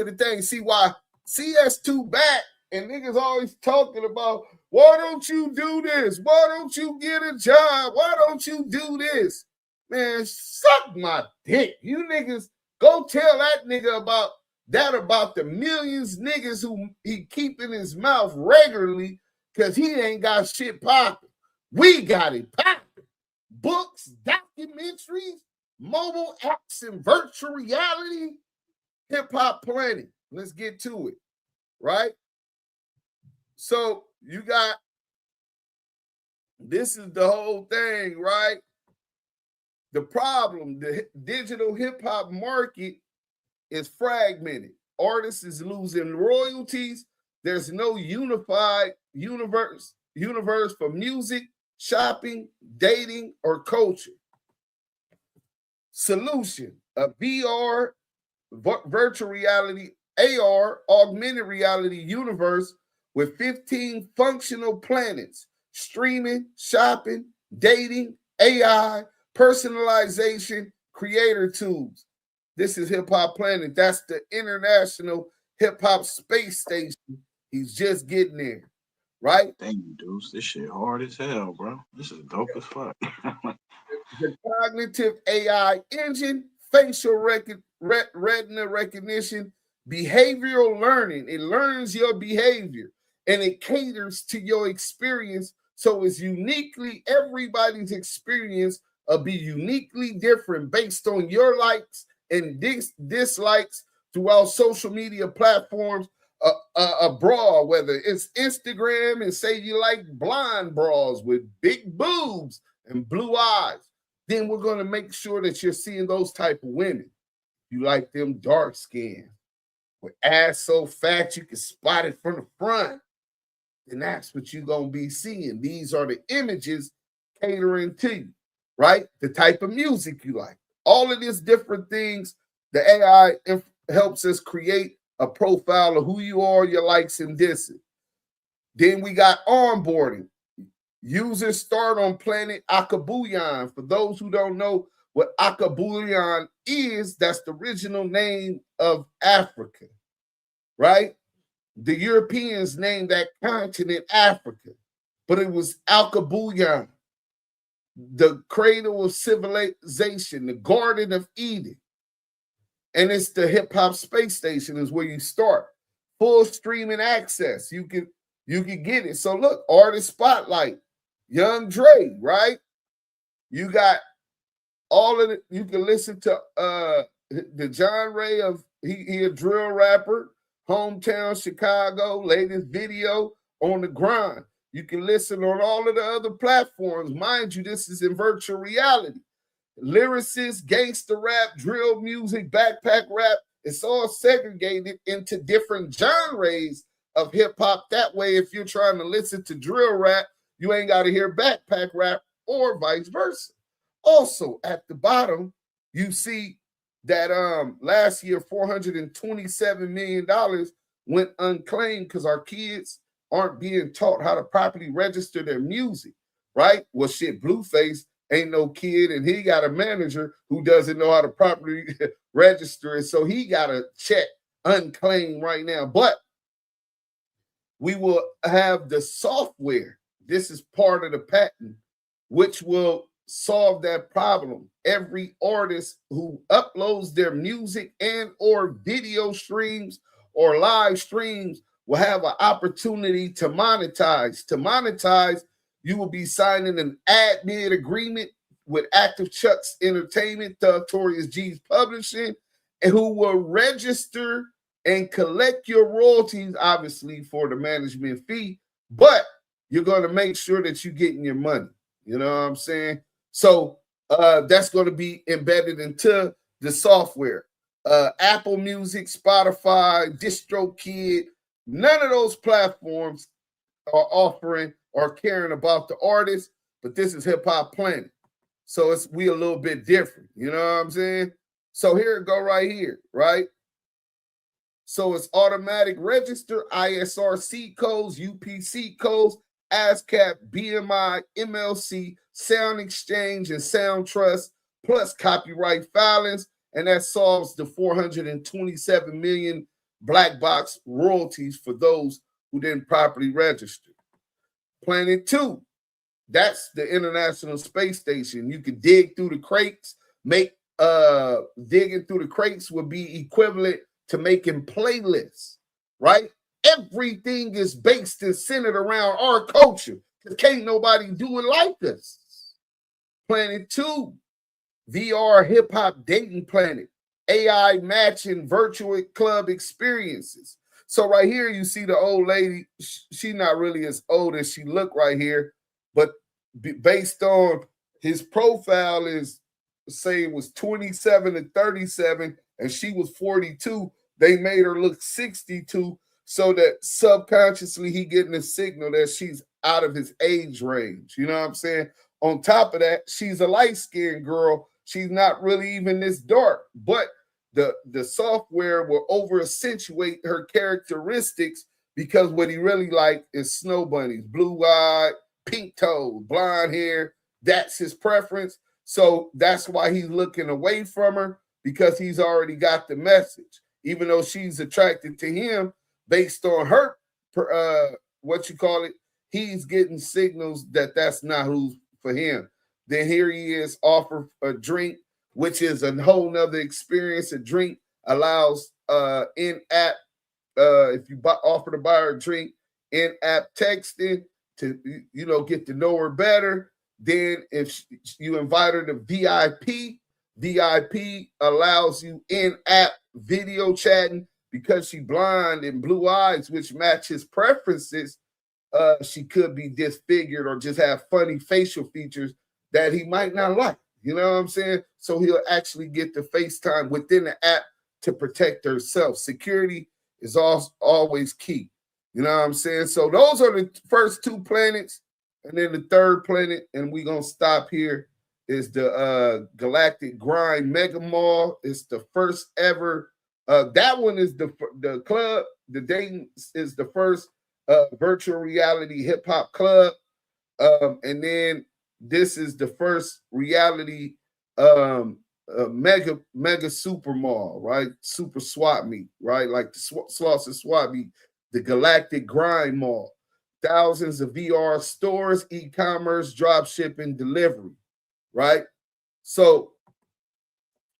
the thing. See why CS2 back and niggas always talking about, why don't you do this? Why don't you get a job? Why don't you do this? Man, suck my dick. You niggas go tell that nigga about the millions niggas who he keep in his mouth regularly because he ain't got shit popping. We got it popping. Books, documentaries, mobile apps, and virtual reality. Hip Hop Planet. Let's get to it, right? So you got, this is the whole thing, right? The problem, the digital hip hop market is fragmented. Artists is losing royalties. There's no unified universe for music, shopping, dating, or culture. Solution, a VR, virtual reality, AR, augmented reality universe with 15 functional planets, streaming, shopping, dating, AI, personalization, creator tools. This is Hip Hop Planet. That's the International Hip Hop Space Station. He's just getting there, right? Thank you, Deuce. This shit hard as hell, bro. This is dope as fuck. The cognitive AI engine, facial retina recognition, behavioral learning. It learns your behavior and it caters to your experience. So it's uniquely, everybody's experience will be uniquely different based on your likes and dislikes throughout social media platforms abroad, whether it's Instagram and say you like blonde bras with big boobs and blue eyes, then we're going to make sure that you're seeing those type of women. You like them dark skin with ass so fat you can spot it from the front, then that's what you're going to be seeing. These are the images catering to you, right? The type of music you like. All of these different things, the AI helps us create a profile of who you are, your likes and disses. Then we got onboarding. Users start on planet Akabuyan. For those who don't know what Akabuyan is, that's the original name of Africa, right? The Europeans named that continent Africa, but it was Akabuyan, the cradle of civilization, the Garden of Eden. And it's the Hip Hop Space Station is where you start. Full streaming access. You can get it. So look, artist spotlight, Young Dre, right? You got all of it. You can listen to the genre of he a drill rapper, hometown Chicago, latest video on the grind. You can listen on all of the other platforms. Mind you, this is in virtual reality. Lyricists, gangster rap, drill music, backpack rap, it's all segregated into different genres of hip hop. That way, if you're trying to listen to drill rap, you ain't got to hear backpack rap or vice versa. Also, at the bottom, you see that last year, $427 million went unclaimed because our kids aren't being taught how to properly register their music, right? Well, shit, Blueface ain't no kid, and he got a manager who doesn't know how to properly register it, so he got a check unclaimed right now. But we will have the software. This is part of the patent, which will solve that problem. Every artist who uploads their music and or video streams or live streams will have an opportunity to monetize. To monetize, you will be signing an admin agreement with Active Chuck's Entertainment, Notorious G's Publishing, and who will register and collect your royalties, obviously, for the management fee, but you're going to make sure that you're getting your money. You know what I'm saying? So that's going to be embedded into the software. Apple Music, Spotify, DistroKid, none of those platforms are offering or caring about the artist, but this is Hip Hop Planet. So we a little bit different. You know what I'm saying? So here it go right here, right? So it's automatic register, ISRC codes, UPC codes, ASCAP, BMI, MLC, Sound Exchange, and Sound Trust, plus copyright filings, and that solves the 427 million black box royalties for those who didn't properly register. Planet 2, that's the International Space Station. You can dig through the crates, digging through the crates would be equivalent to making playlists, right? Everything is based and centered around our culture. Can't nobody do it like us. Planet 2, VR hip-hop dating planet, AI matching virtual club experiences. So right here, you see the old lady. She's not really as old as she look right here, but based on his profile is, say it was 27 and 37, and she was 42. They made her look 62 so that subconsciously he getting a signal that she's out of his age range. You know what I'm saying? On top of that, she's a light-skinned girl. She's not really even this dark, but the software will over-accentuate her characteristics because what he really like is snow bunnies, blue-eyed, pink toes, blonde hair. That's his preference. So that's why he's looking away from her, because he's already got the message. Even though she's attracted to him based on her, he's getting signals that that's not who's for him. Then here he is, offer a drink, which is a whole nother experience. A drink allows in-app, if you offer to buy her a drink, in-app texting to, get to know her better. Then if you invite her to VIP allows you in-app video chatting. Because she blind and blue eyes, which match his preferences. She could be disfigured or just have funny facial features that he might not like. You know what I'm saying? So he'll actually get the FaceTime within the app to protect herself. Security is always key. You know what I'm saying? So those are the first two planets. And then the third planet, and we're going to stop here, is the Galactic Grind Mega Mall. It's the first ever. That one is the club. The Dayton is the first virtual reality hip hop club. And then this is the first reality mega super mall, right? Super swap meet, right? Like the Slauson swap meet, the Galactic Grind Mall. Thousands of VR stores, e-commerce, drop shipping, delivery, right? So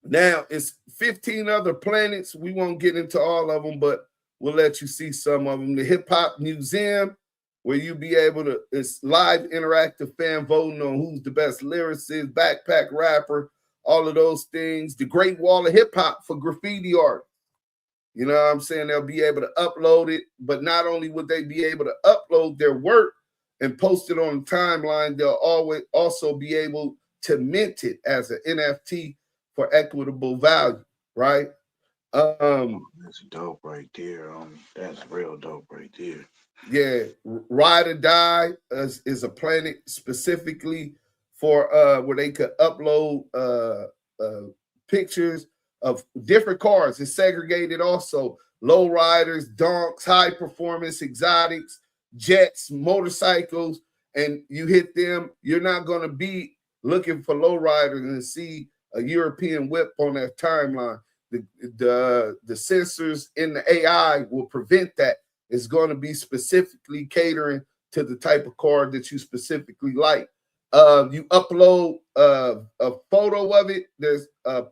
now it's 15 other planets. We won't get into all of them, but we'll let you see some of them. The Hip Hop Museum, where you'll be able to, it's live interactive fan voting on who's the best lyricist, backpack rapper, all of those things. The Great Wall of Hip Hop for graffiti art. You know what I'm saying? They'll be able to upload it, but not only would they be able to upload their work and post it on the timeline, they'll always also be able to mint it as an NFT for equitable value, right? That's dope right there. That's real dope right there. Yeah, Ride or Die is a planet specifically for where they could upload pictures of different cars. It's segregated also. Low riders, donks, high performance, exotics, jets, motorcycles, and you hit them. You're not going to be looking for low riders and see a European whip on that timeline. The sensors in the AI will prevent that. It's going to be specifically catering to the type of car that you specifically like. You upload a photo of it. There's a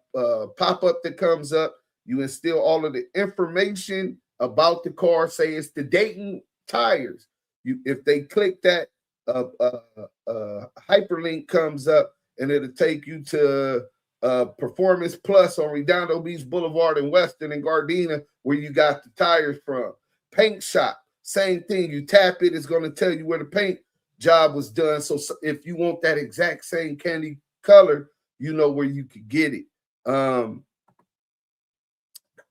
pop-up that comes up. You instill all of the information about the car. Say it's the Dayton tires. If they click that, hyperlink comes up, and it'll take you to Performance Plus on Redondo Beach Boulevard in Weston and Gardena, where you got the tires from. Paint shop, same thing. You tap it, it's going to tell you where the paint job was done. So if you want that exact same candy color, you know where you could get it.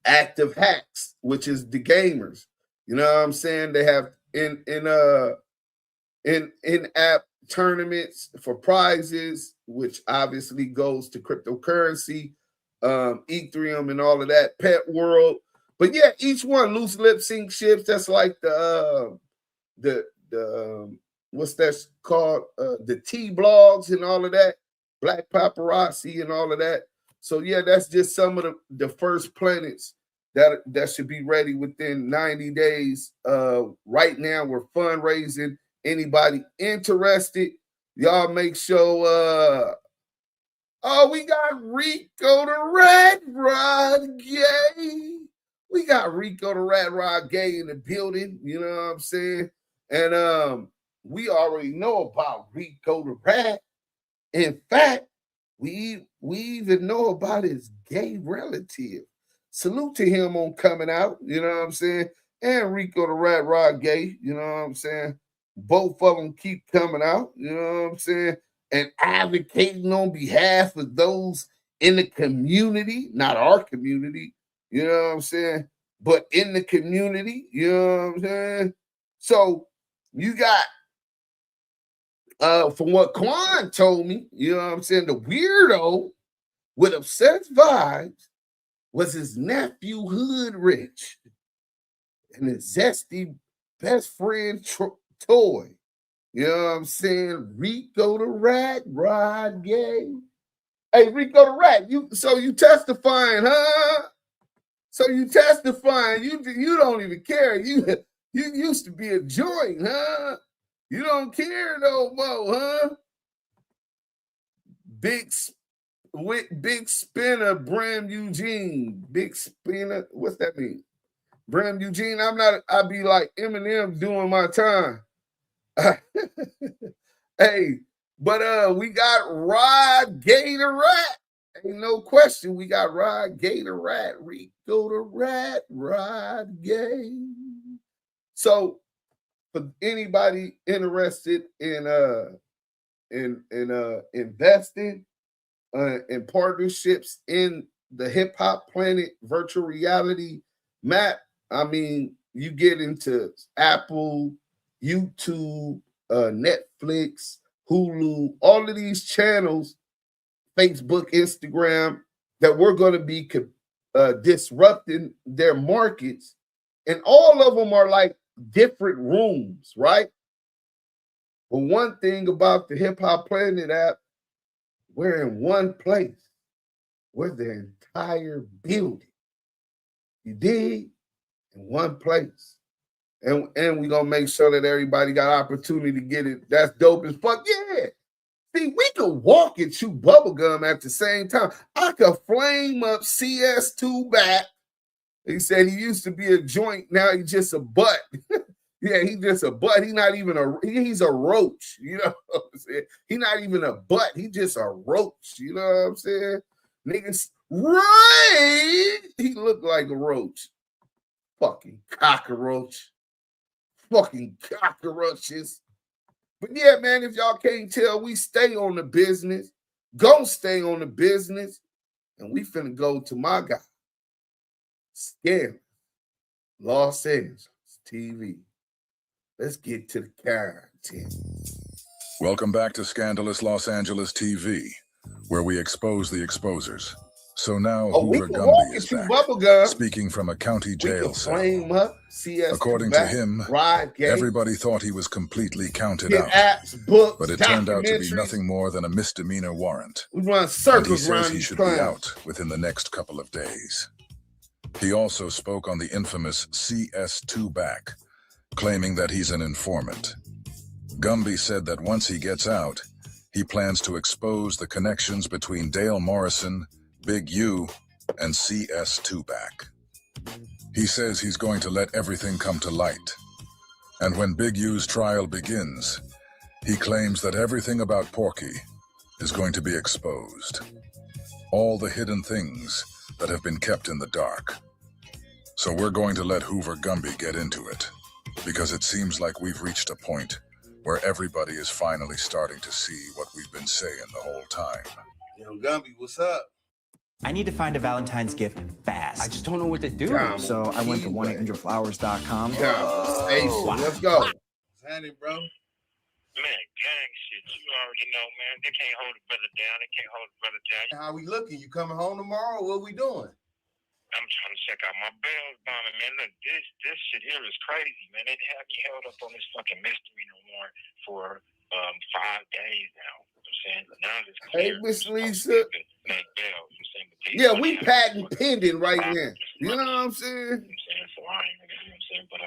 Active hacks, which is the gamers. You know what I'm saying? They have in-app tournaments for prizes, which obviously goes to cryptocurrency, Ethereum, and all of that. Pet World. But yeah, each one, loose lip sync ships. That's like the what's that called? The T blogs and all of that. Black paparazzi and all of that. So yeah, that's just some of the first planets that should be ready within 90 days. Right now, we're fundraising. Anybody interested? Y'all make sure. We got Rico the Rat Rod Gay. We got Rico the Rat Rod Gay in the building. You know what I'm saying? And we already know about Rico the Rat. In fact, we even know about his gay relative. Salute to him on coming out. You know what I'm saying? And Rico the Rat Rod Gay. You know what I'm saying? Both of them keep coming out. You know what I'm saying? And advocating on behalf of those in the community, not our community. You know what I'm saying? But in the community, you know what I'm saying? So you got, from what Quan told me, you know what I'm saying, the weirdo with obsessed vibes was his nephew Hood Rich and his zesty best friend Toy. You know what I'm saying? Rico the Rat Rod Gay. Hey, Rico the Rat, you testifying, huh? So you testifying, you don't even care. You used to be a joint, huh? You don't care no more, huh? Big spinner, Bram Eugene. Big spinner, what's that mean? Bram Eugene, I be like Eminem doing my time. Hey, but we got Rod Gator Rat. Ain't no question. We got Rod Gator Rat, Rico the Rat, Rod Gay. So for anybody interested in investing in partnerships in the Hip Hop Planet virtual reality map, I mean, you get into Apple, YouTube, Netflix, Hulu, all of these channels, Facebook, Instagram, that we're going to be disrupting their markets. And all of them are like different rooms, right? But one thing about the Hip Hop Planet app, we're in one place. We're the entire building. You dig? In one place. And we're going to make sure that everybody got opportunity to get it. That's dope as fuck. Yeah. See, we could walk and chew bubblegum at the same time. I could flame up CS2 back. He said he used to be a joint. Now he's just a butt. Yeah, he's just a butt. He's not even he's a roach. You know what I'm saying? He's not even a butt. He's just a roach. You know what I'm saying? Niggas, right? He looked like a roach. Fucking cockroach. Fucking cockroaches. But yeah, man, if y'all can't tell, we stay on the business. Go stay on the business. And we finna go to my guy. Scandalous Los Angeles TV. Let's get to the content. Welcome back to Scandalous Los Angeles TV, where we expose the exposers. So now Hoover Gumby is back, speaking from a county jail cell. According to him, everybody thought he was completely counted out, but it turned out to be nothing more than a misdemeanor warrant. And he says he should be out within the next couple of days. He also spoke on the infamous CS2 back, claiming that he's an informant. Gumby said that once he gets out, he plans to expose the connections between Dale Morrison, Big U, and CS2 Back. He says he's going to let everything come to light. And when Big U's trial begins, he claims that everything about Porky is going to be exposed. All the hidden things that have been kept in the dark. So we're going to let Hoover Gumby get into it, because it seems like we've reached a point where everybody is finally starting to see what we've been saying the whole time. Yo, Gumby, what's up? I need to find a Valentine's gift fast. I just don't know what to do. So I went to 1-800-Flowers.com. Let's go. What's happening, bro? Man, gang shit. You already know, man. They can't hold a brother down. They can't hold a brother down. How we looking? You coming home tomorrow? What we doing? I'm trying to check out my bills, bombing, man. Look, this shit here is crazy, man. They have me held up on this fucking misdemeanor warrant for 5 days now. You know what I'm saying? Now it's clear. Hey, Miss Lisa. Yeah, we patent pending right now. You know what I'm saying? So I ain't gonna, you know what I'm saying? But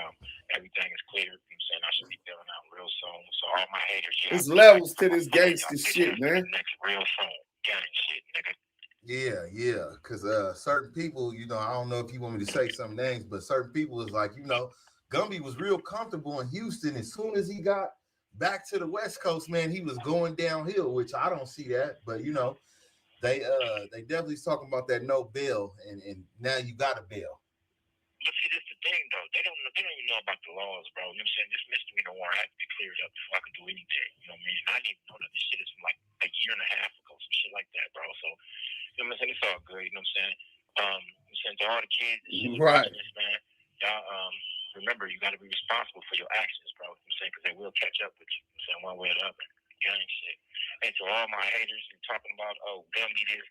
everything is clear. You know what I'm saying? I should be filling out real soon. So all my haters, there's levels to this gangster shit, man. Real soon. Gang shit, nigga. Yeah, because certain people, you know, I don't know if you want me to say some names, but certain people is like, you know, Gumby was real comfortable in Houston. As soon as he got back to the West Coast, man, he was going downhill, which I don't see that. But, you know, they definitely talking about that no bail, and now you got a bail. But see, this is the thing, though. They don't even know about the laws, bro. You know what I'm saying? This misdemeanor warrant had to be cleared up before I could do anything. You know what I mean? I didn't even know that this shit is from like a year and a half ago, some shit like that, bro. So, you know what I'm saying? It's all good. You know what I'm saying? I'm saying to all the kids, right, this, man, y'all, remember, you got to be responsible for your actions, bro. You know what I'm saying? Because they will catch up with you. You know what I'm saying? One way or the other. Gang shit. And to all my haters who talking about, oh, Gumby this,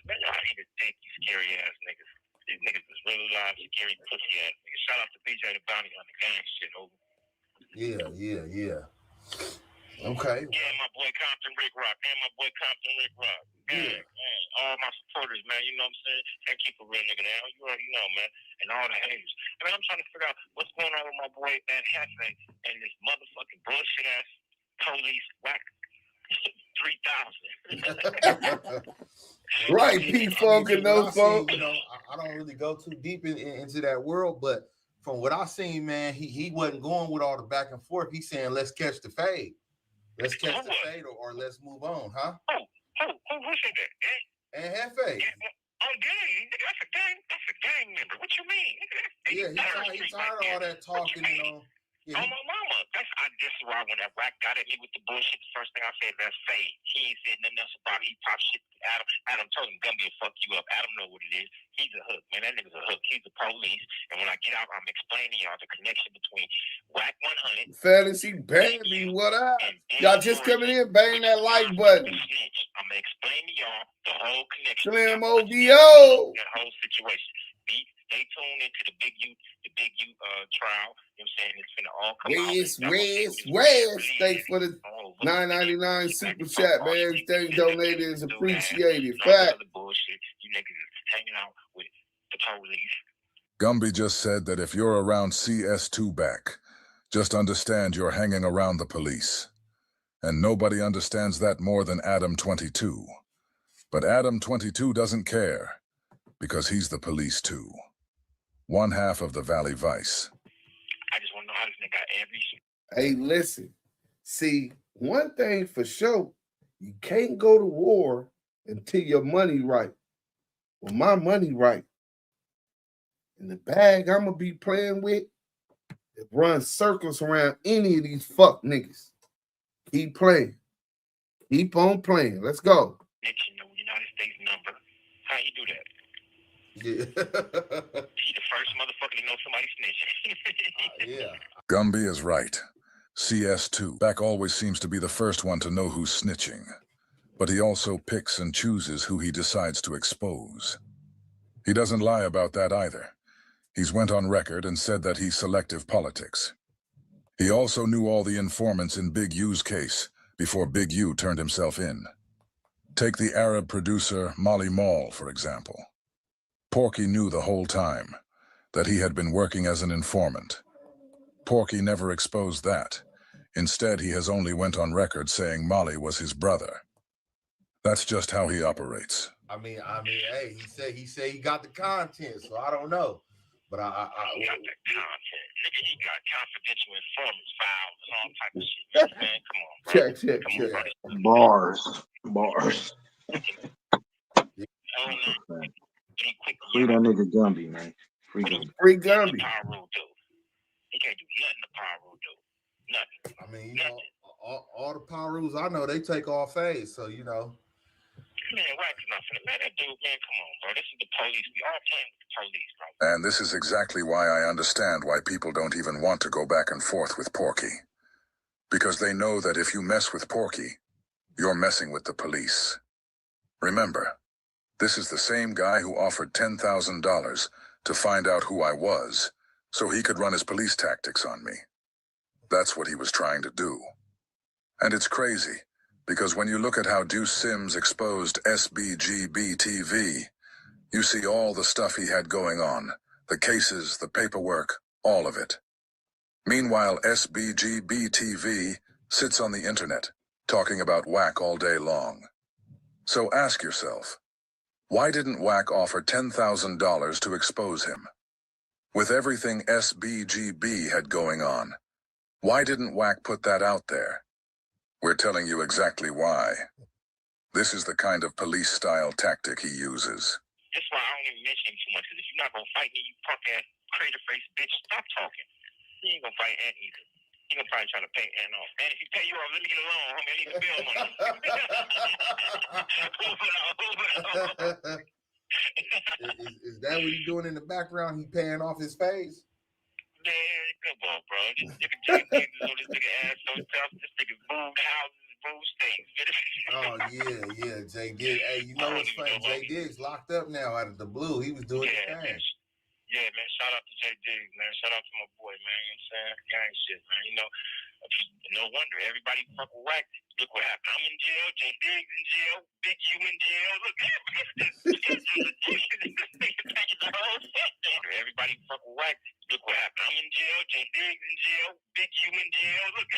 man, y'all ain't even think, you scary ass niggas. These niggas is really live, scary pussy ass niggas. Shout out to BJ the Bounty on the gang shit, over. Yeah. Okay. Yeah, my boy Compton Rick Rock. Man, all my supporters, man, you know what I'm saying? Can't keep a real nigga down. You already know, man. And all the haters. I mean, I'm trying to figure out what's going on with my boy Van Hefe and this motherfucking bullshit ass police whack 3,000. Right, P-Funk and those folks. You know, I don't really go too deep into that world, but from what I seen, man, he wasn't going with all the back and forth. He's saying, let's catch the fade. Let's catch the fade or let's move on, huh? Who said that? And Hefe. Oh, gang. That's a gang member. What you mean? Yeah, he's tired of all that talking, you know. Yeah, my mama. This is why when that Wack got at me with the bullshit, the first thing I said, that's fade. He ain't said nothing else about it. He popped shit to Adam. Adam told him, Gumby will fuck you up. Adam know what it is. He's a hook, man. That nigga's a hook. He's the police. And when I get out, I'm explaining y'all the connection between Wack100. Fantasy Baby, what up? Y'all just coming in, bang that like button. I'm going to explain to y'all the whole connection. Slim OVO. That whole situation. Stay tuned into the Big U trial. You know what I'm saying? It's finna all come out. Thanks for the $9.99 super chat, man. Everything donated is appreciated. Fact. You niggas is hanging out with the police. Gumby just said that if you're around CS2 Back, just understand you're hanging around the police. And nobody understands that more than Adam 22. But Adam 22 doesn't care, because he's the police too. One half of the Valley Vice. I just want to know how this nigga got every shit. Hey, listen. See, one thing for sure, you can't go to war until your money right. Well, my money right. And the bag I'm going to be playing with, it runs circles around any of these fuck niggas. Keep playing. Keep on playing. Let's go. Mention the United States number. How you do that? Yeah. He the first motherfucker to know somebody snitching. Yeah. Gumby is right. CS2 Back always seems to be the first one to know who's snitching. But he also picks and chooses who he decides to expose. He doesn't lie about that either. He's went on record and said that he's selective politics. He also knew all the informants in Big U's case before Big U turned himself in. Take the Arab producer Molly Mall, for example. Porky knew the whole time that he had been working as an informant. Porky never exposed that. Instead, he has only went on record saying Molly was his brother. That's just how he operates. I mean, hey, he said he got the content, so I don't know. But I he got the content. Nigga, he got confidential informants files and all type of shit. Man, come on, bro. Check. Bars. Free that nigga Gumby, man. Free Gumby. Free Gumby. He can't do nothing the Pyro do. Nothing. I mean, you know, all the Pyros I know, they take off phase, so you know. Man, Wack nothing. Man, that dude, man, come on, bro. This is the police. We all playing with the police, bro. And this is exactly why I understand why people don't even want to go back and forth with Porky. Because they know that if you mess with Porky, you're messing with the police. Remember, this is the same guy who offered $10,000 to find out who I was, so he could run his police tactics on me. That's what he was trying to do. And it's crazy, because when you look at how Duse Sims exposed SBGB-TV, you see all the stuff he had going on, the cases, the paperwork, all of it. Meanwhile, SBGB-TV sits on the internet, talking about Wack all day long. So ask yourself, why didn't Wack offer $10,000 to expose him? With everything SBGB had going on, why didn't Wack put that out there? We're telling you exactly why. This is the kind of police-style tactic he uses. That's why I don't even mention him too much, because if you're not going to fight me, you punk-ass, crater-face bitch, stop talking. You ain't going to fight Ant either. He gonna probably try to pay Ant off. Man, if he pay you off, let me get a loan, homie. I need to bill money. Is that what he's doing in the background? He paying off his face? Man, come on, bro. This nigga Jay Diggs is on this nigga ass so tough. This nigga moved houses, moved states. Oh, yeah, Jay Diggs. Hey, you know what's funny? Jay Diggs locked up now out of the blue. He was doing the thing. Yeah, man, shout out to Jay Diggs, man. Shout out to my boy, man. You know what I'm saying? Gang shit, man. You know, no wonder everybody fuck with Wack. Look what happened. I'm in jail. Jay Diggs in jail. Big U in jail. Look, everybody fuck with Wack. Look what happened. I'm in jail. Jay Diggs in jail. Big U in jail. Look,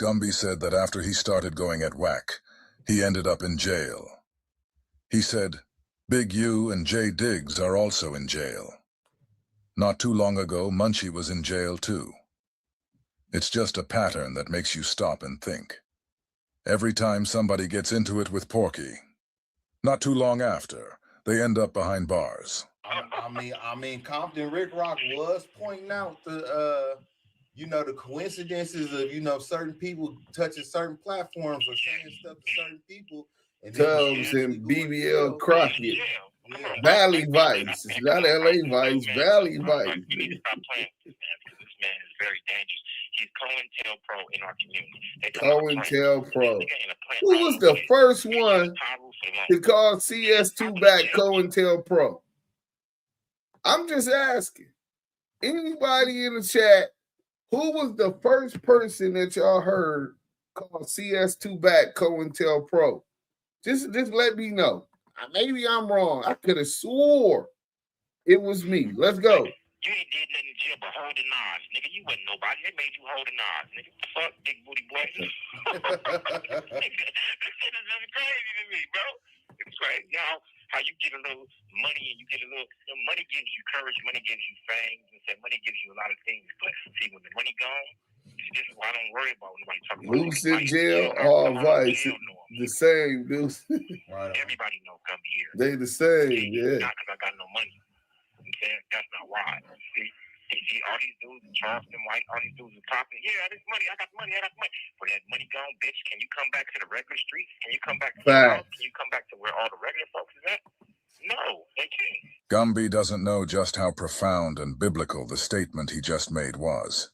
Gumby said that after he started going at Wack, he ended up in jail. He said, Big U and Jay Diggs are also in jail. Not too long ago, Munchie was in jail too. It's just a pattern that makes you stop and think. Every time somebody gets into it with Porky, not too long after, they end up behind bars. I mean, Compton Rick Rock was pointing out the, the coincidences of, certain people touching certain platforms or saying stuff to certain people. Tubbs and BBL Crockett. Valley Vice. It's not LA Vice. Valley Vice. You need to stop playing with this man, because this man is very dangerous. He's COINTELPRO in our community. COINTELPRO. Who was the first one to call CS2 back COINTELPRO? I'm just asking. Anybody in the chat, who was the first person that y'all heard call CS2 back COINTELPRO? Just let me know. Maybe I'm wrong. I could have swore it was me. Let's go. You ain't did nothing in jail but hold the knives, nigga. You wasn't nobody. They made you hold the knives, nigga. Fuck, big booty boy. This shit is crazy to me, bro. It's crazy. You know how you get a little money and you get a little, money gives you courage, money gives you fame, and money gives you a lot of things. But see, when the money gone, this is why I don't worry about when nobody talking about Loose in jail or Vice. The same, dude. Right. Everybody know Gumby here. They the same, yeah. Not because I got no money. I'm saying that's not why. See, all these dudes in Charleston, White, all these dudes are popping. Yeah, this money, I got money. When that money gone, bitch, can you come back to the regular streets? Can you come back to the house? Can you come back to where all the regular folks is at? No, they can't. Gumby doesn't know just how profound and biblical the statement he just made was.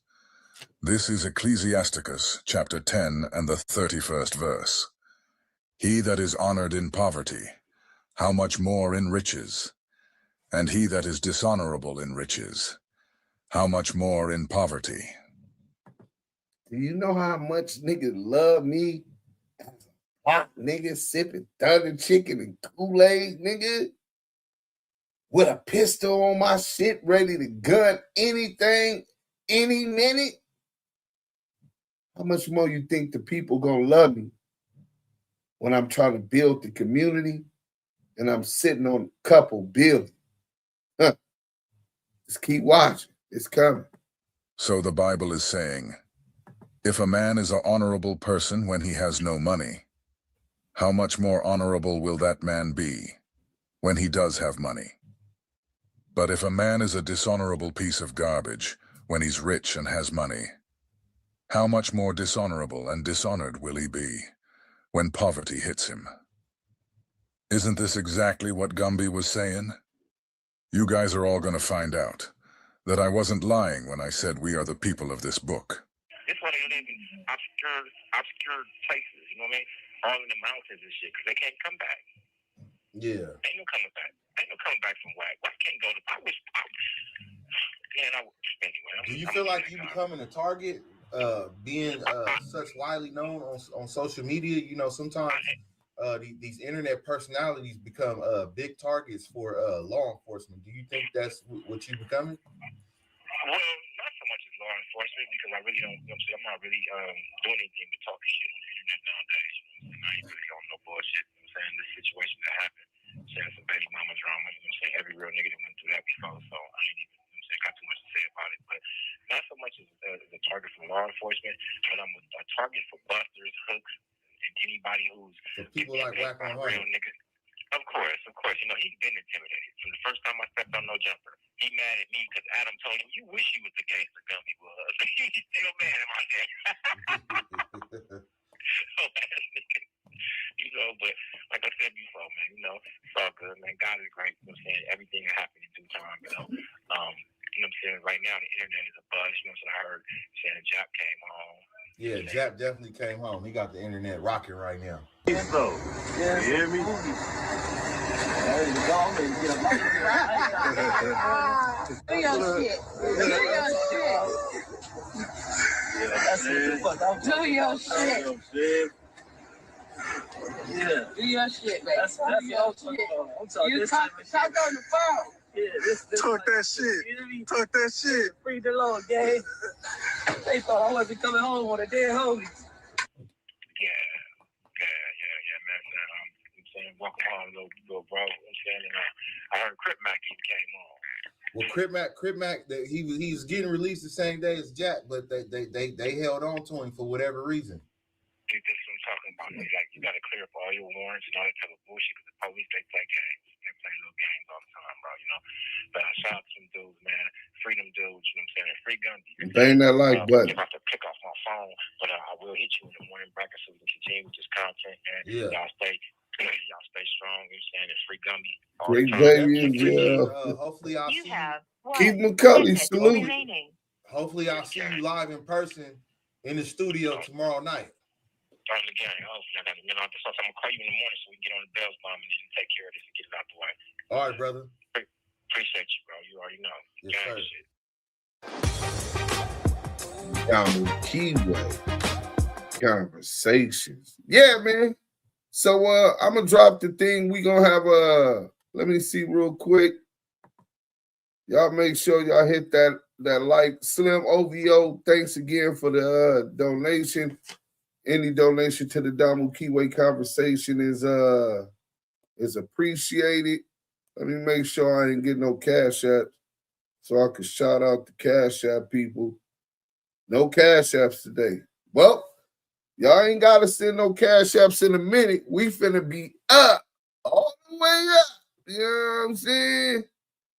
This is Ecclesiasticus, chapter 10 and the 31st verse. He that is honored in poverty, how much more in riches? And he that is dishonorable in riches, how much more in poverty? Do you know how much niggas love me as a pop nigga sipping Thunder Chicken and Kool-Aid, nigga? with a pistol on my shit, ready to gun anything, any minute, how much more you think the people gonna love me when I'm trying to build the community and I'm sitting on a couple billion? Huh. Just keep watching. It's coming. So the Bible is saying, if a man is an honorable person when he has no money, how much more honorable will that man be when he does have money? But if a man is a dishonorable piece of garbage when he's rich and has money, how much more dishonorable and dishonored will he be when poverty hits him? Isn't this exactly what Gumby was saying? You guys are all going to find out that I wasn't lying when I said we are the people of this book. This why they live in obscure places, you know what I mean? All in the mountains and shit, because they can't come back. Yeah. Ain't no coming back. Ain't no coming back from Wack. Wack can't go to. Anyway. Do you feel like you becoming a target, being such widely known on social media? You know, sometimes these internet personalities become big targets for law enforcement. Do you think that's what you're becoming? Well, not so much as law enforcement, because I really don't. You know what I'm saying? I'm not really doing anything but talking shit on the internet nowadays. You know what I'm saying? I ain't really on no bullshit. You know what I'm saying? This situation that happened, saying some baby mama drama. You know what I'm saying? Every real nigga that went through that before, so I ain't even. Got too much to say about it, but not so much as a target for law enforcement, but I'm a target for busters, hooks, and anybody who's for people like Wack100. Real niggas. Of course. You know, he's been intimidated from the first time I stepped on No Jumper. He mad at me because Adam told him, "You wish you was the gangster Gumby was." He's still mad at my dad. You know, but like I said before, man, you know, it's all good, man. God is great. You know what I'm saying? Everything will happen in due time, you know. You know what I'm saying? Right now, the internet is a buzz. You know what I heard saying Jap came home. Yeah, Jap definitely came home. He got the internet rocking right now. So, you hear me? Do your shit. Do your shit. Do your shit. Yeah. Do your shit, baby. That's your shit. You talk on the phone. Yeah, this talk that shit. Talk that shit. Free the Lord, gang. They thought I wasn't coming home on a dead homies. Yeah, man. I'm saying, welcome home, little bro. I'm saying, I heard Crip Mac even came on. Well, Crip Mac, he was getting released the same day as Jack, but they held on to him for whatever reason. This is what I'm talking about. Like, you got to clear up all your warrants and all that type of bullshit, because the police, they play games. They play little games all the time, bro, you know. But shout out to them dudes, man. Free them dudes, you know what I'm saying? Free Gumby. Bang that like button. I'm about to pick off my phone, but I will hit you in the morning bracket so we can continue with this content, man. Yeah. Y'all stay strong, you know what I'm saying? It's Free Gumby. Great baby in jail. Hopefully I'll see you. Keith McCulley, salute. Hopefully I'll see you live in person in the studio tomorrow night. On the game. Hopefully, I'm gonna call you in the morning so we can get on the bells bomb and then take care of this and get it out the way. All right, brother. Appreciate you, bro. You already know. Yes, Damu Kiwe Conversations. Yeah, man. So I'm gonna drop the thing. We gonna have let me see real quick. Y'all make sure y'all hit that like. Slim OVO, thanks again for the donation. Any donation to the Damu Kiwe Conversation is appreciated. Let me make sure I ain't getting no cash apps so I can shout out the cash app people. No cash apps today. Well, y'all ain't got to send no cash apps in a minute. We finna be up, all the way up. You know what I'm saying?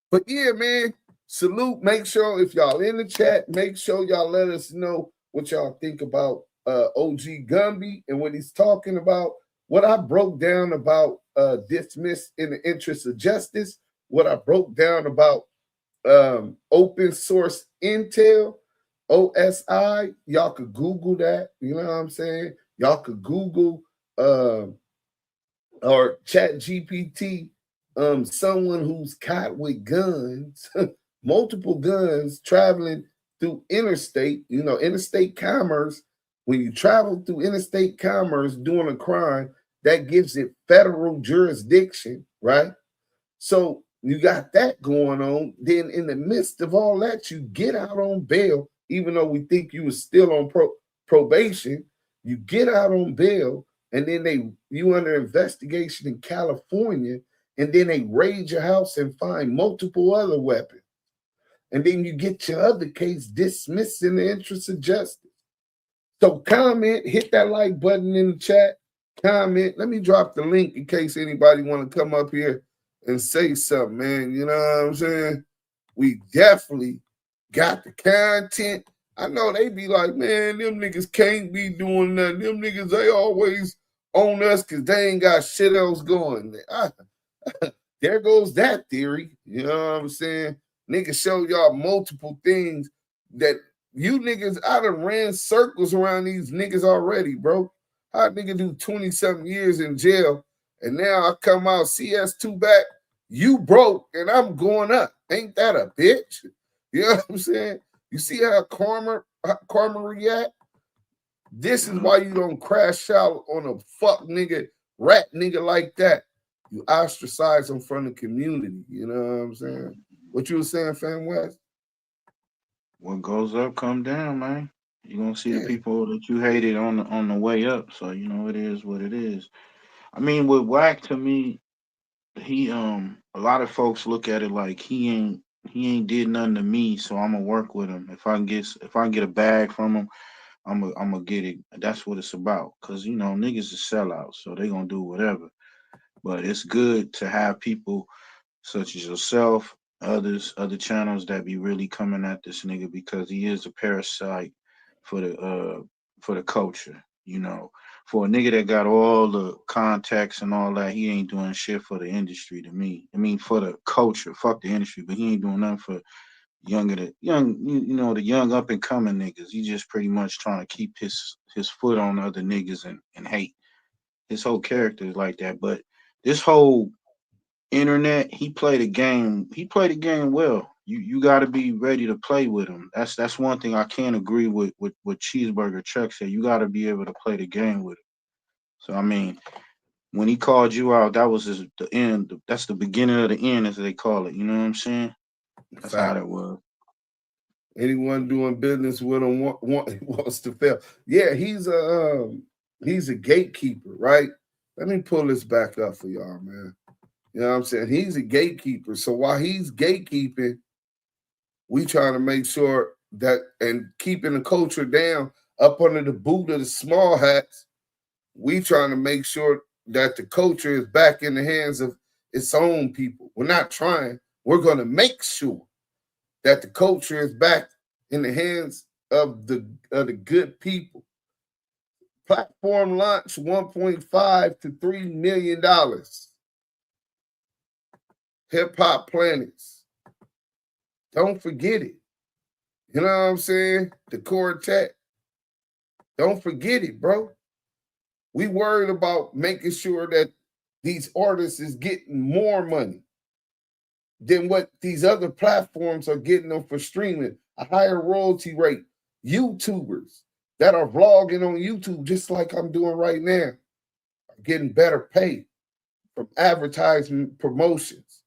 But yeah, man, salute. Make sure if y'all in the chat, make sure y'all let us know what y'all think about OG Gumby and what he's talking about, what I broke down about dismiss in the interest of justice, what I broke down about open source intel, OSI. Y'all could Google that. You know what I'm saying? Y'all could Google or Chat GPT, someone who's caught with guns, multiple guns traveling through interstate commerce. When you travel through interstate commerce doing a crime, that gives it federal jurisdiction, right? So You got that going on. Then in the midst of all that, you get out on bail, even though we think you were still on probation. You get out on bail, and then you under investigation in California, and then they raid your house and find multiple other weapons. And then you get your other case dismissed in the interest of justice. So comment, hit that like button in the chat, comment. Let me drop the link in case anybody want to come up here and say something, man. You know what I'm saying? We definitely got the content. I know they be like, man, them niggas can't be doing nothing. Them niggas, they always on us because they ain't got shit else going. There goes that theory. You know what I'm saying? Niggas show y'all multiple things that you niggas, I done ran circles around these niggas already, bro. How nigga do 20-something years in jail, and now I come out CS2 back, you broke, and I'm going up. Ain't that a bitch? You know what I'm saying? You see how karma react? This is why you don't crash out on a fuck nigga, rat nigga like that. You ostracize them from the community. You know what I'm saying? What you were saying, Fam West? What goes up, come down, man. You're gonna see the people that you hated on the way up. So you know it is what it is. I mean, with Wack, to me, he a lot of folks look at it like he ain't did nothing to me, so I'm gonna work with him. If I can get a bag from him, I'm gonna get it. That's what it's about. Cause you know niggas is sellouts, so they gonna do whatever. But it's good to have people such as yourself, other channels that be really coming at this nigga because he is a parasite for the culture. You know, for a nigga that got all the contacts and all that, he ain't doing shit for the industry to me. I mean, for the culture, fuck the industry, but he ain't doing nothing for the young up and coming niggas. He just pretty much trying to keep his foot on other niggas and hate. His whole character is like that. But this whole internet, he played the game well. You got to be ready to play with him. That's one thing I can't agree with Cheeseburger Chuck said. You got to be able to play the game with him. So I mean, when he called you out, that was the end. That's the beginning of the end, as they call it. You know what I'm saying? That's how that was. Anyone doing business with him wants to fail. Yeah, he's a gatekeeper, right? Let me pull this back up for y'all, man. You know what I'm saying? He's a gatekeeper. So while he's gatekeeping, we trying to make sure that and keeping the culture down up under the boot of the small hats, we trying to make sure that the culture is back in the hands of its own people. We're not trying. We're going to make sure that the culture is back in the hands of the good people. Platform launch $1.5 to $3 million. Hip Hop Planets. Don't forget it. You know what I'm saying? The quartet. Don't forget it, bro. We worried about making sure that these artists is getting more money than what these other platforms are getting them for streaming, a higher royalty rate. YouTubers that are vlogging on YouTube, just like I'm doing right now, are getting better pay from advertising promotions.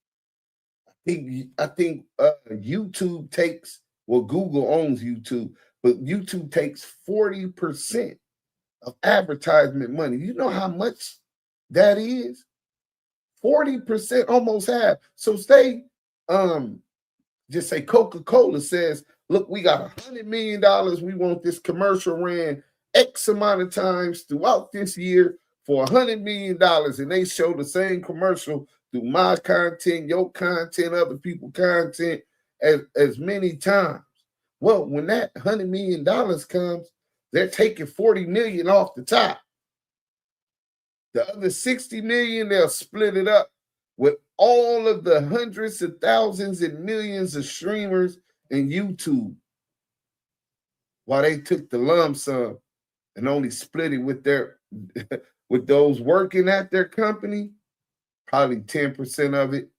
I think YouTube takes, well, Google owns YouTube, but YouTube takes 40% of advertisement money. You know how much that is? 40%, almost half. So just say Coca-Cola says, look, we got $100 million. We want this commercial ran X amount of times throughout this year for $100 million. And they show the same commercial through my content, your content, other people's content as many times. Well, when that $100 million comes, they're taking $40 million off the top. The other $60 million, they'll split it up with all of the hundreds of thousands and millions of streamers in YouTube. While they took the lump sum and only split it with with those working at their company, probably 10% of it,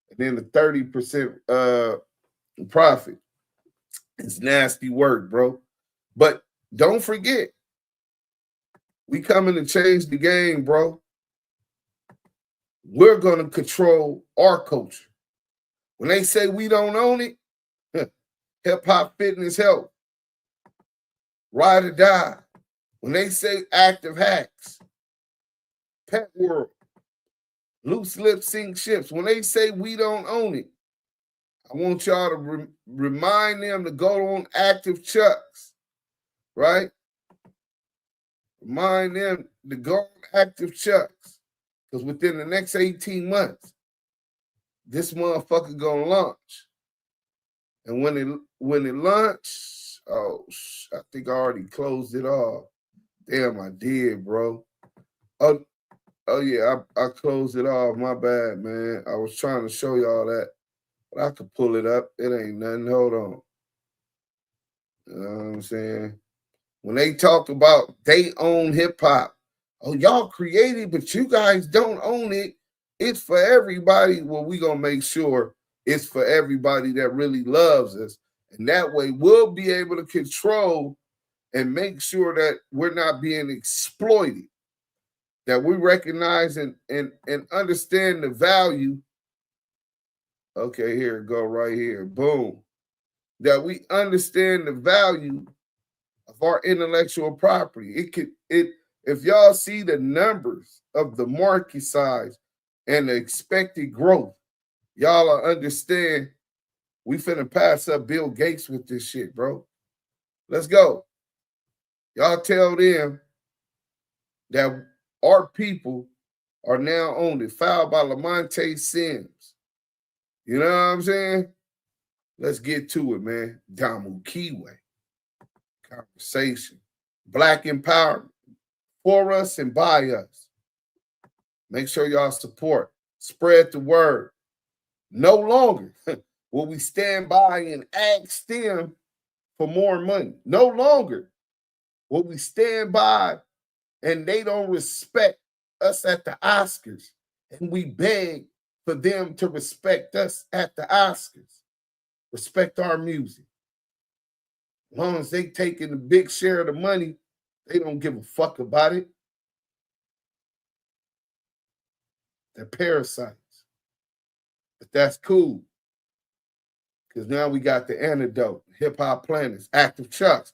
and then the 30% profit. It's nasty work, bro. But don't forget, we coming to change the game, bro. We're going to control our culture. When they say we don't own it, hip hop, fitness, health, ride or die. When they say active hacks, pet world, loose lip sync ships. When they say we don't own it, I want y'all to remind them to go on Active Chucks, right? Remind them to go on Active Chucks, because within the next 18 months, this motherfucker gonna launch. And when it launched, I think I already closed it off. Damn, I did, bro. Oh yeah, I closed it off. My bad, man. I was trying to show y'all that. But I could pull it up. It ain't nothing. Hold on. You know what I'm saying? When they talk about they own hip-hop, oh, y'all created, but you guys don't own it. It's for everybody. Well, we going to make sure it's for everybody that really loves us. And that way we'll be able to control and make sure that we're not being exploited, that we recognize and understand the value. Okay, here it go right here. Boom. That we understand the value of our intellectual property. If y'all see the numbers of the market size and the expected growth, y'all will understand we finna pass up Bill Gates with this shit, bro. Let's go. Y'all tell them that our people are now owned it. Filed by Lamonte Sims. You know what I'm saying? Let's get to it, man. Damu Kiwe Conversation. Black empowerment. For us and by us. Make sure y'all support. Spread the word. No longer will we stand by and ask them for more money. No longer will we stand by and they don't respect us at the Oscars and we beg for them to respect us at the Oscars. Respect our music. As long as they taking a big share of the money, they don't give a fuck about it. They're parasites. But that's cool. Because now we got the antidote. Hip Hop Planets, Active Chucks.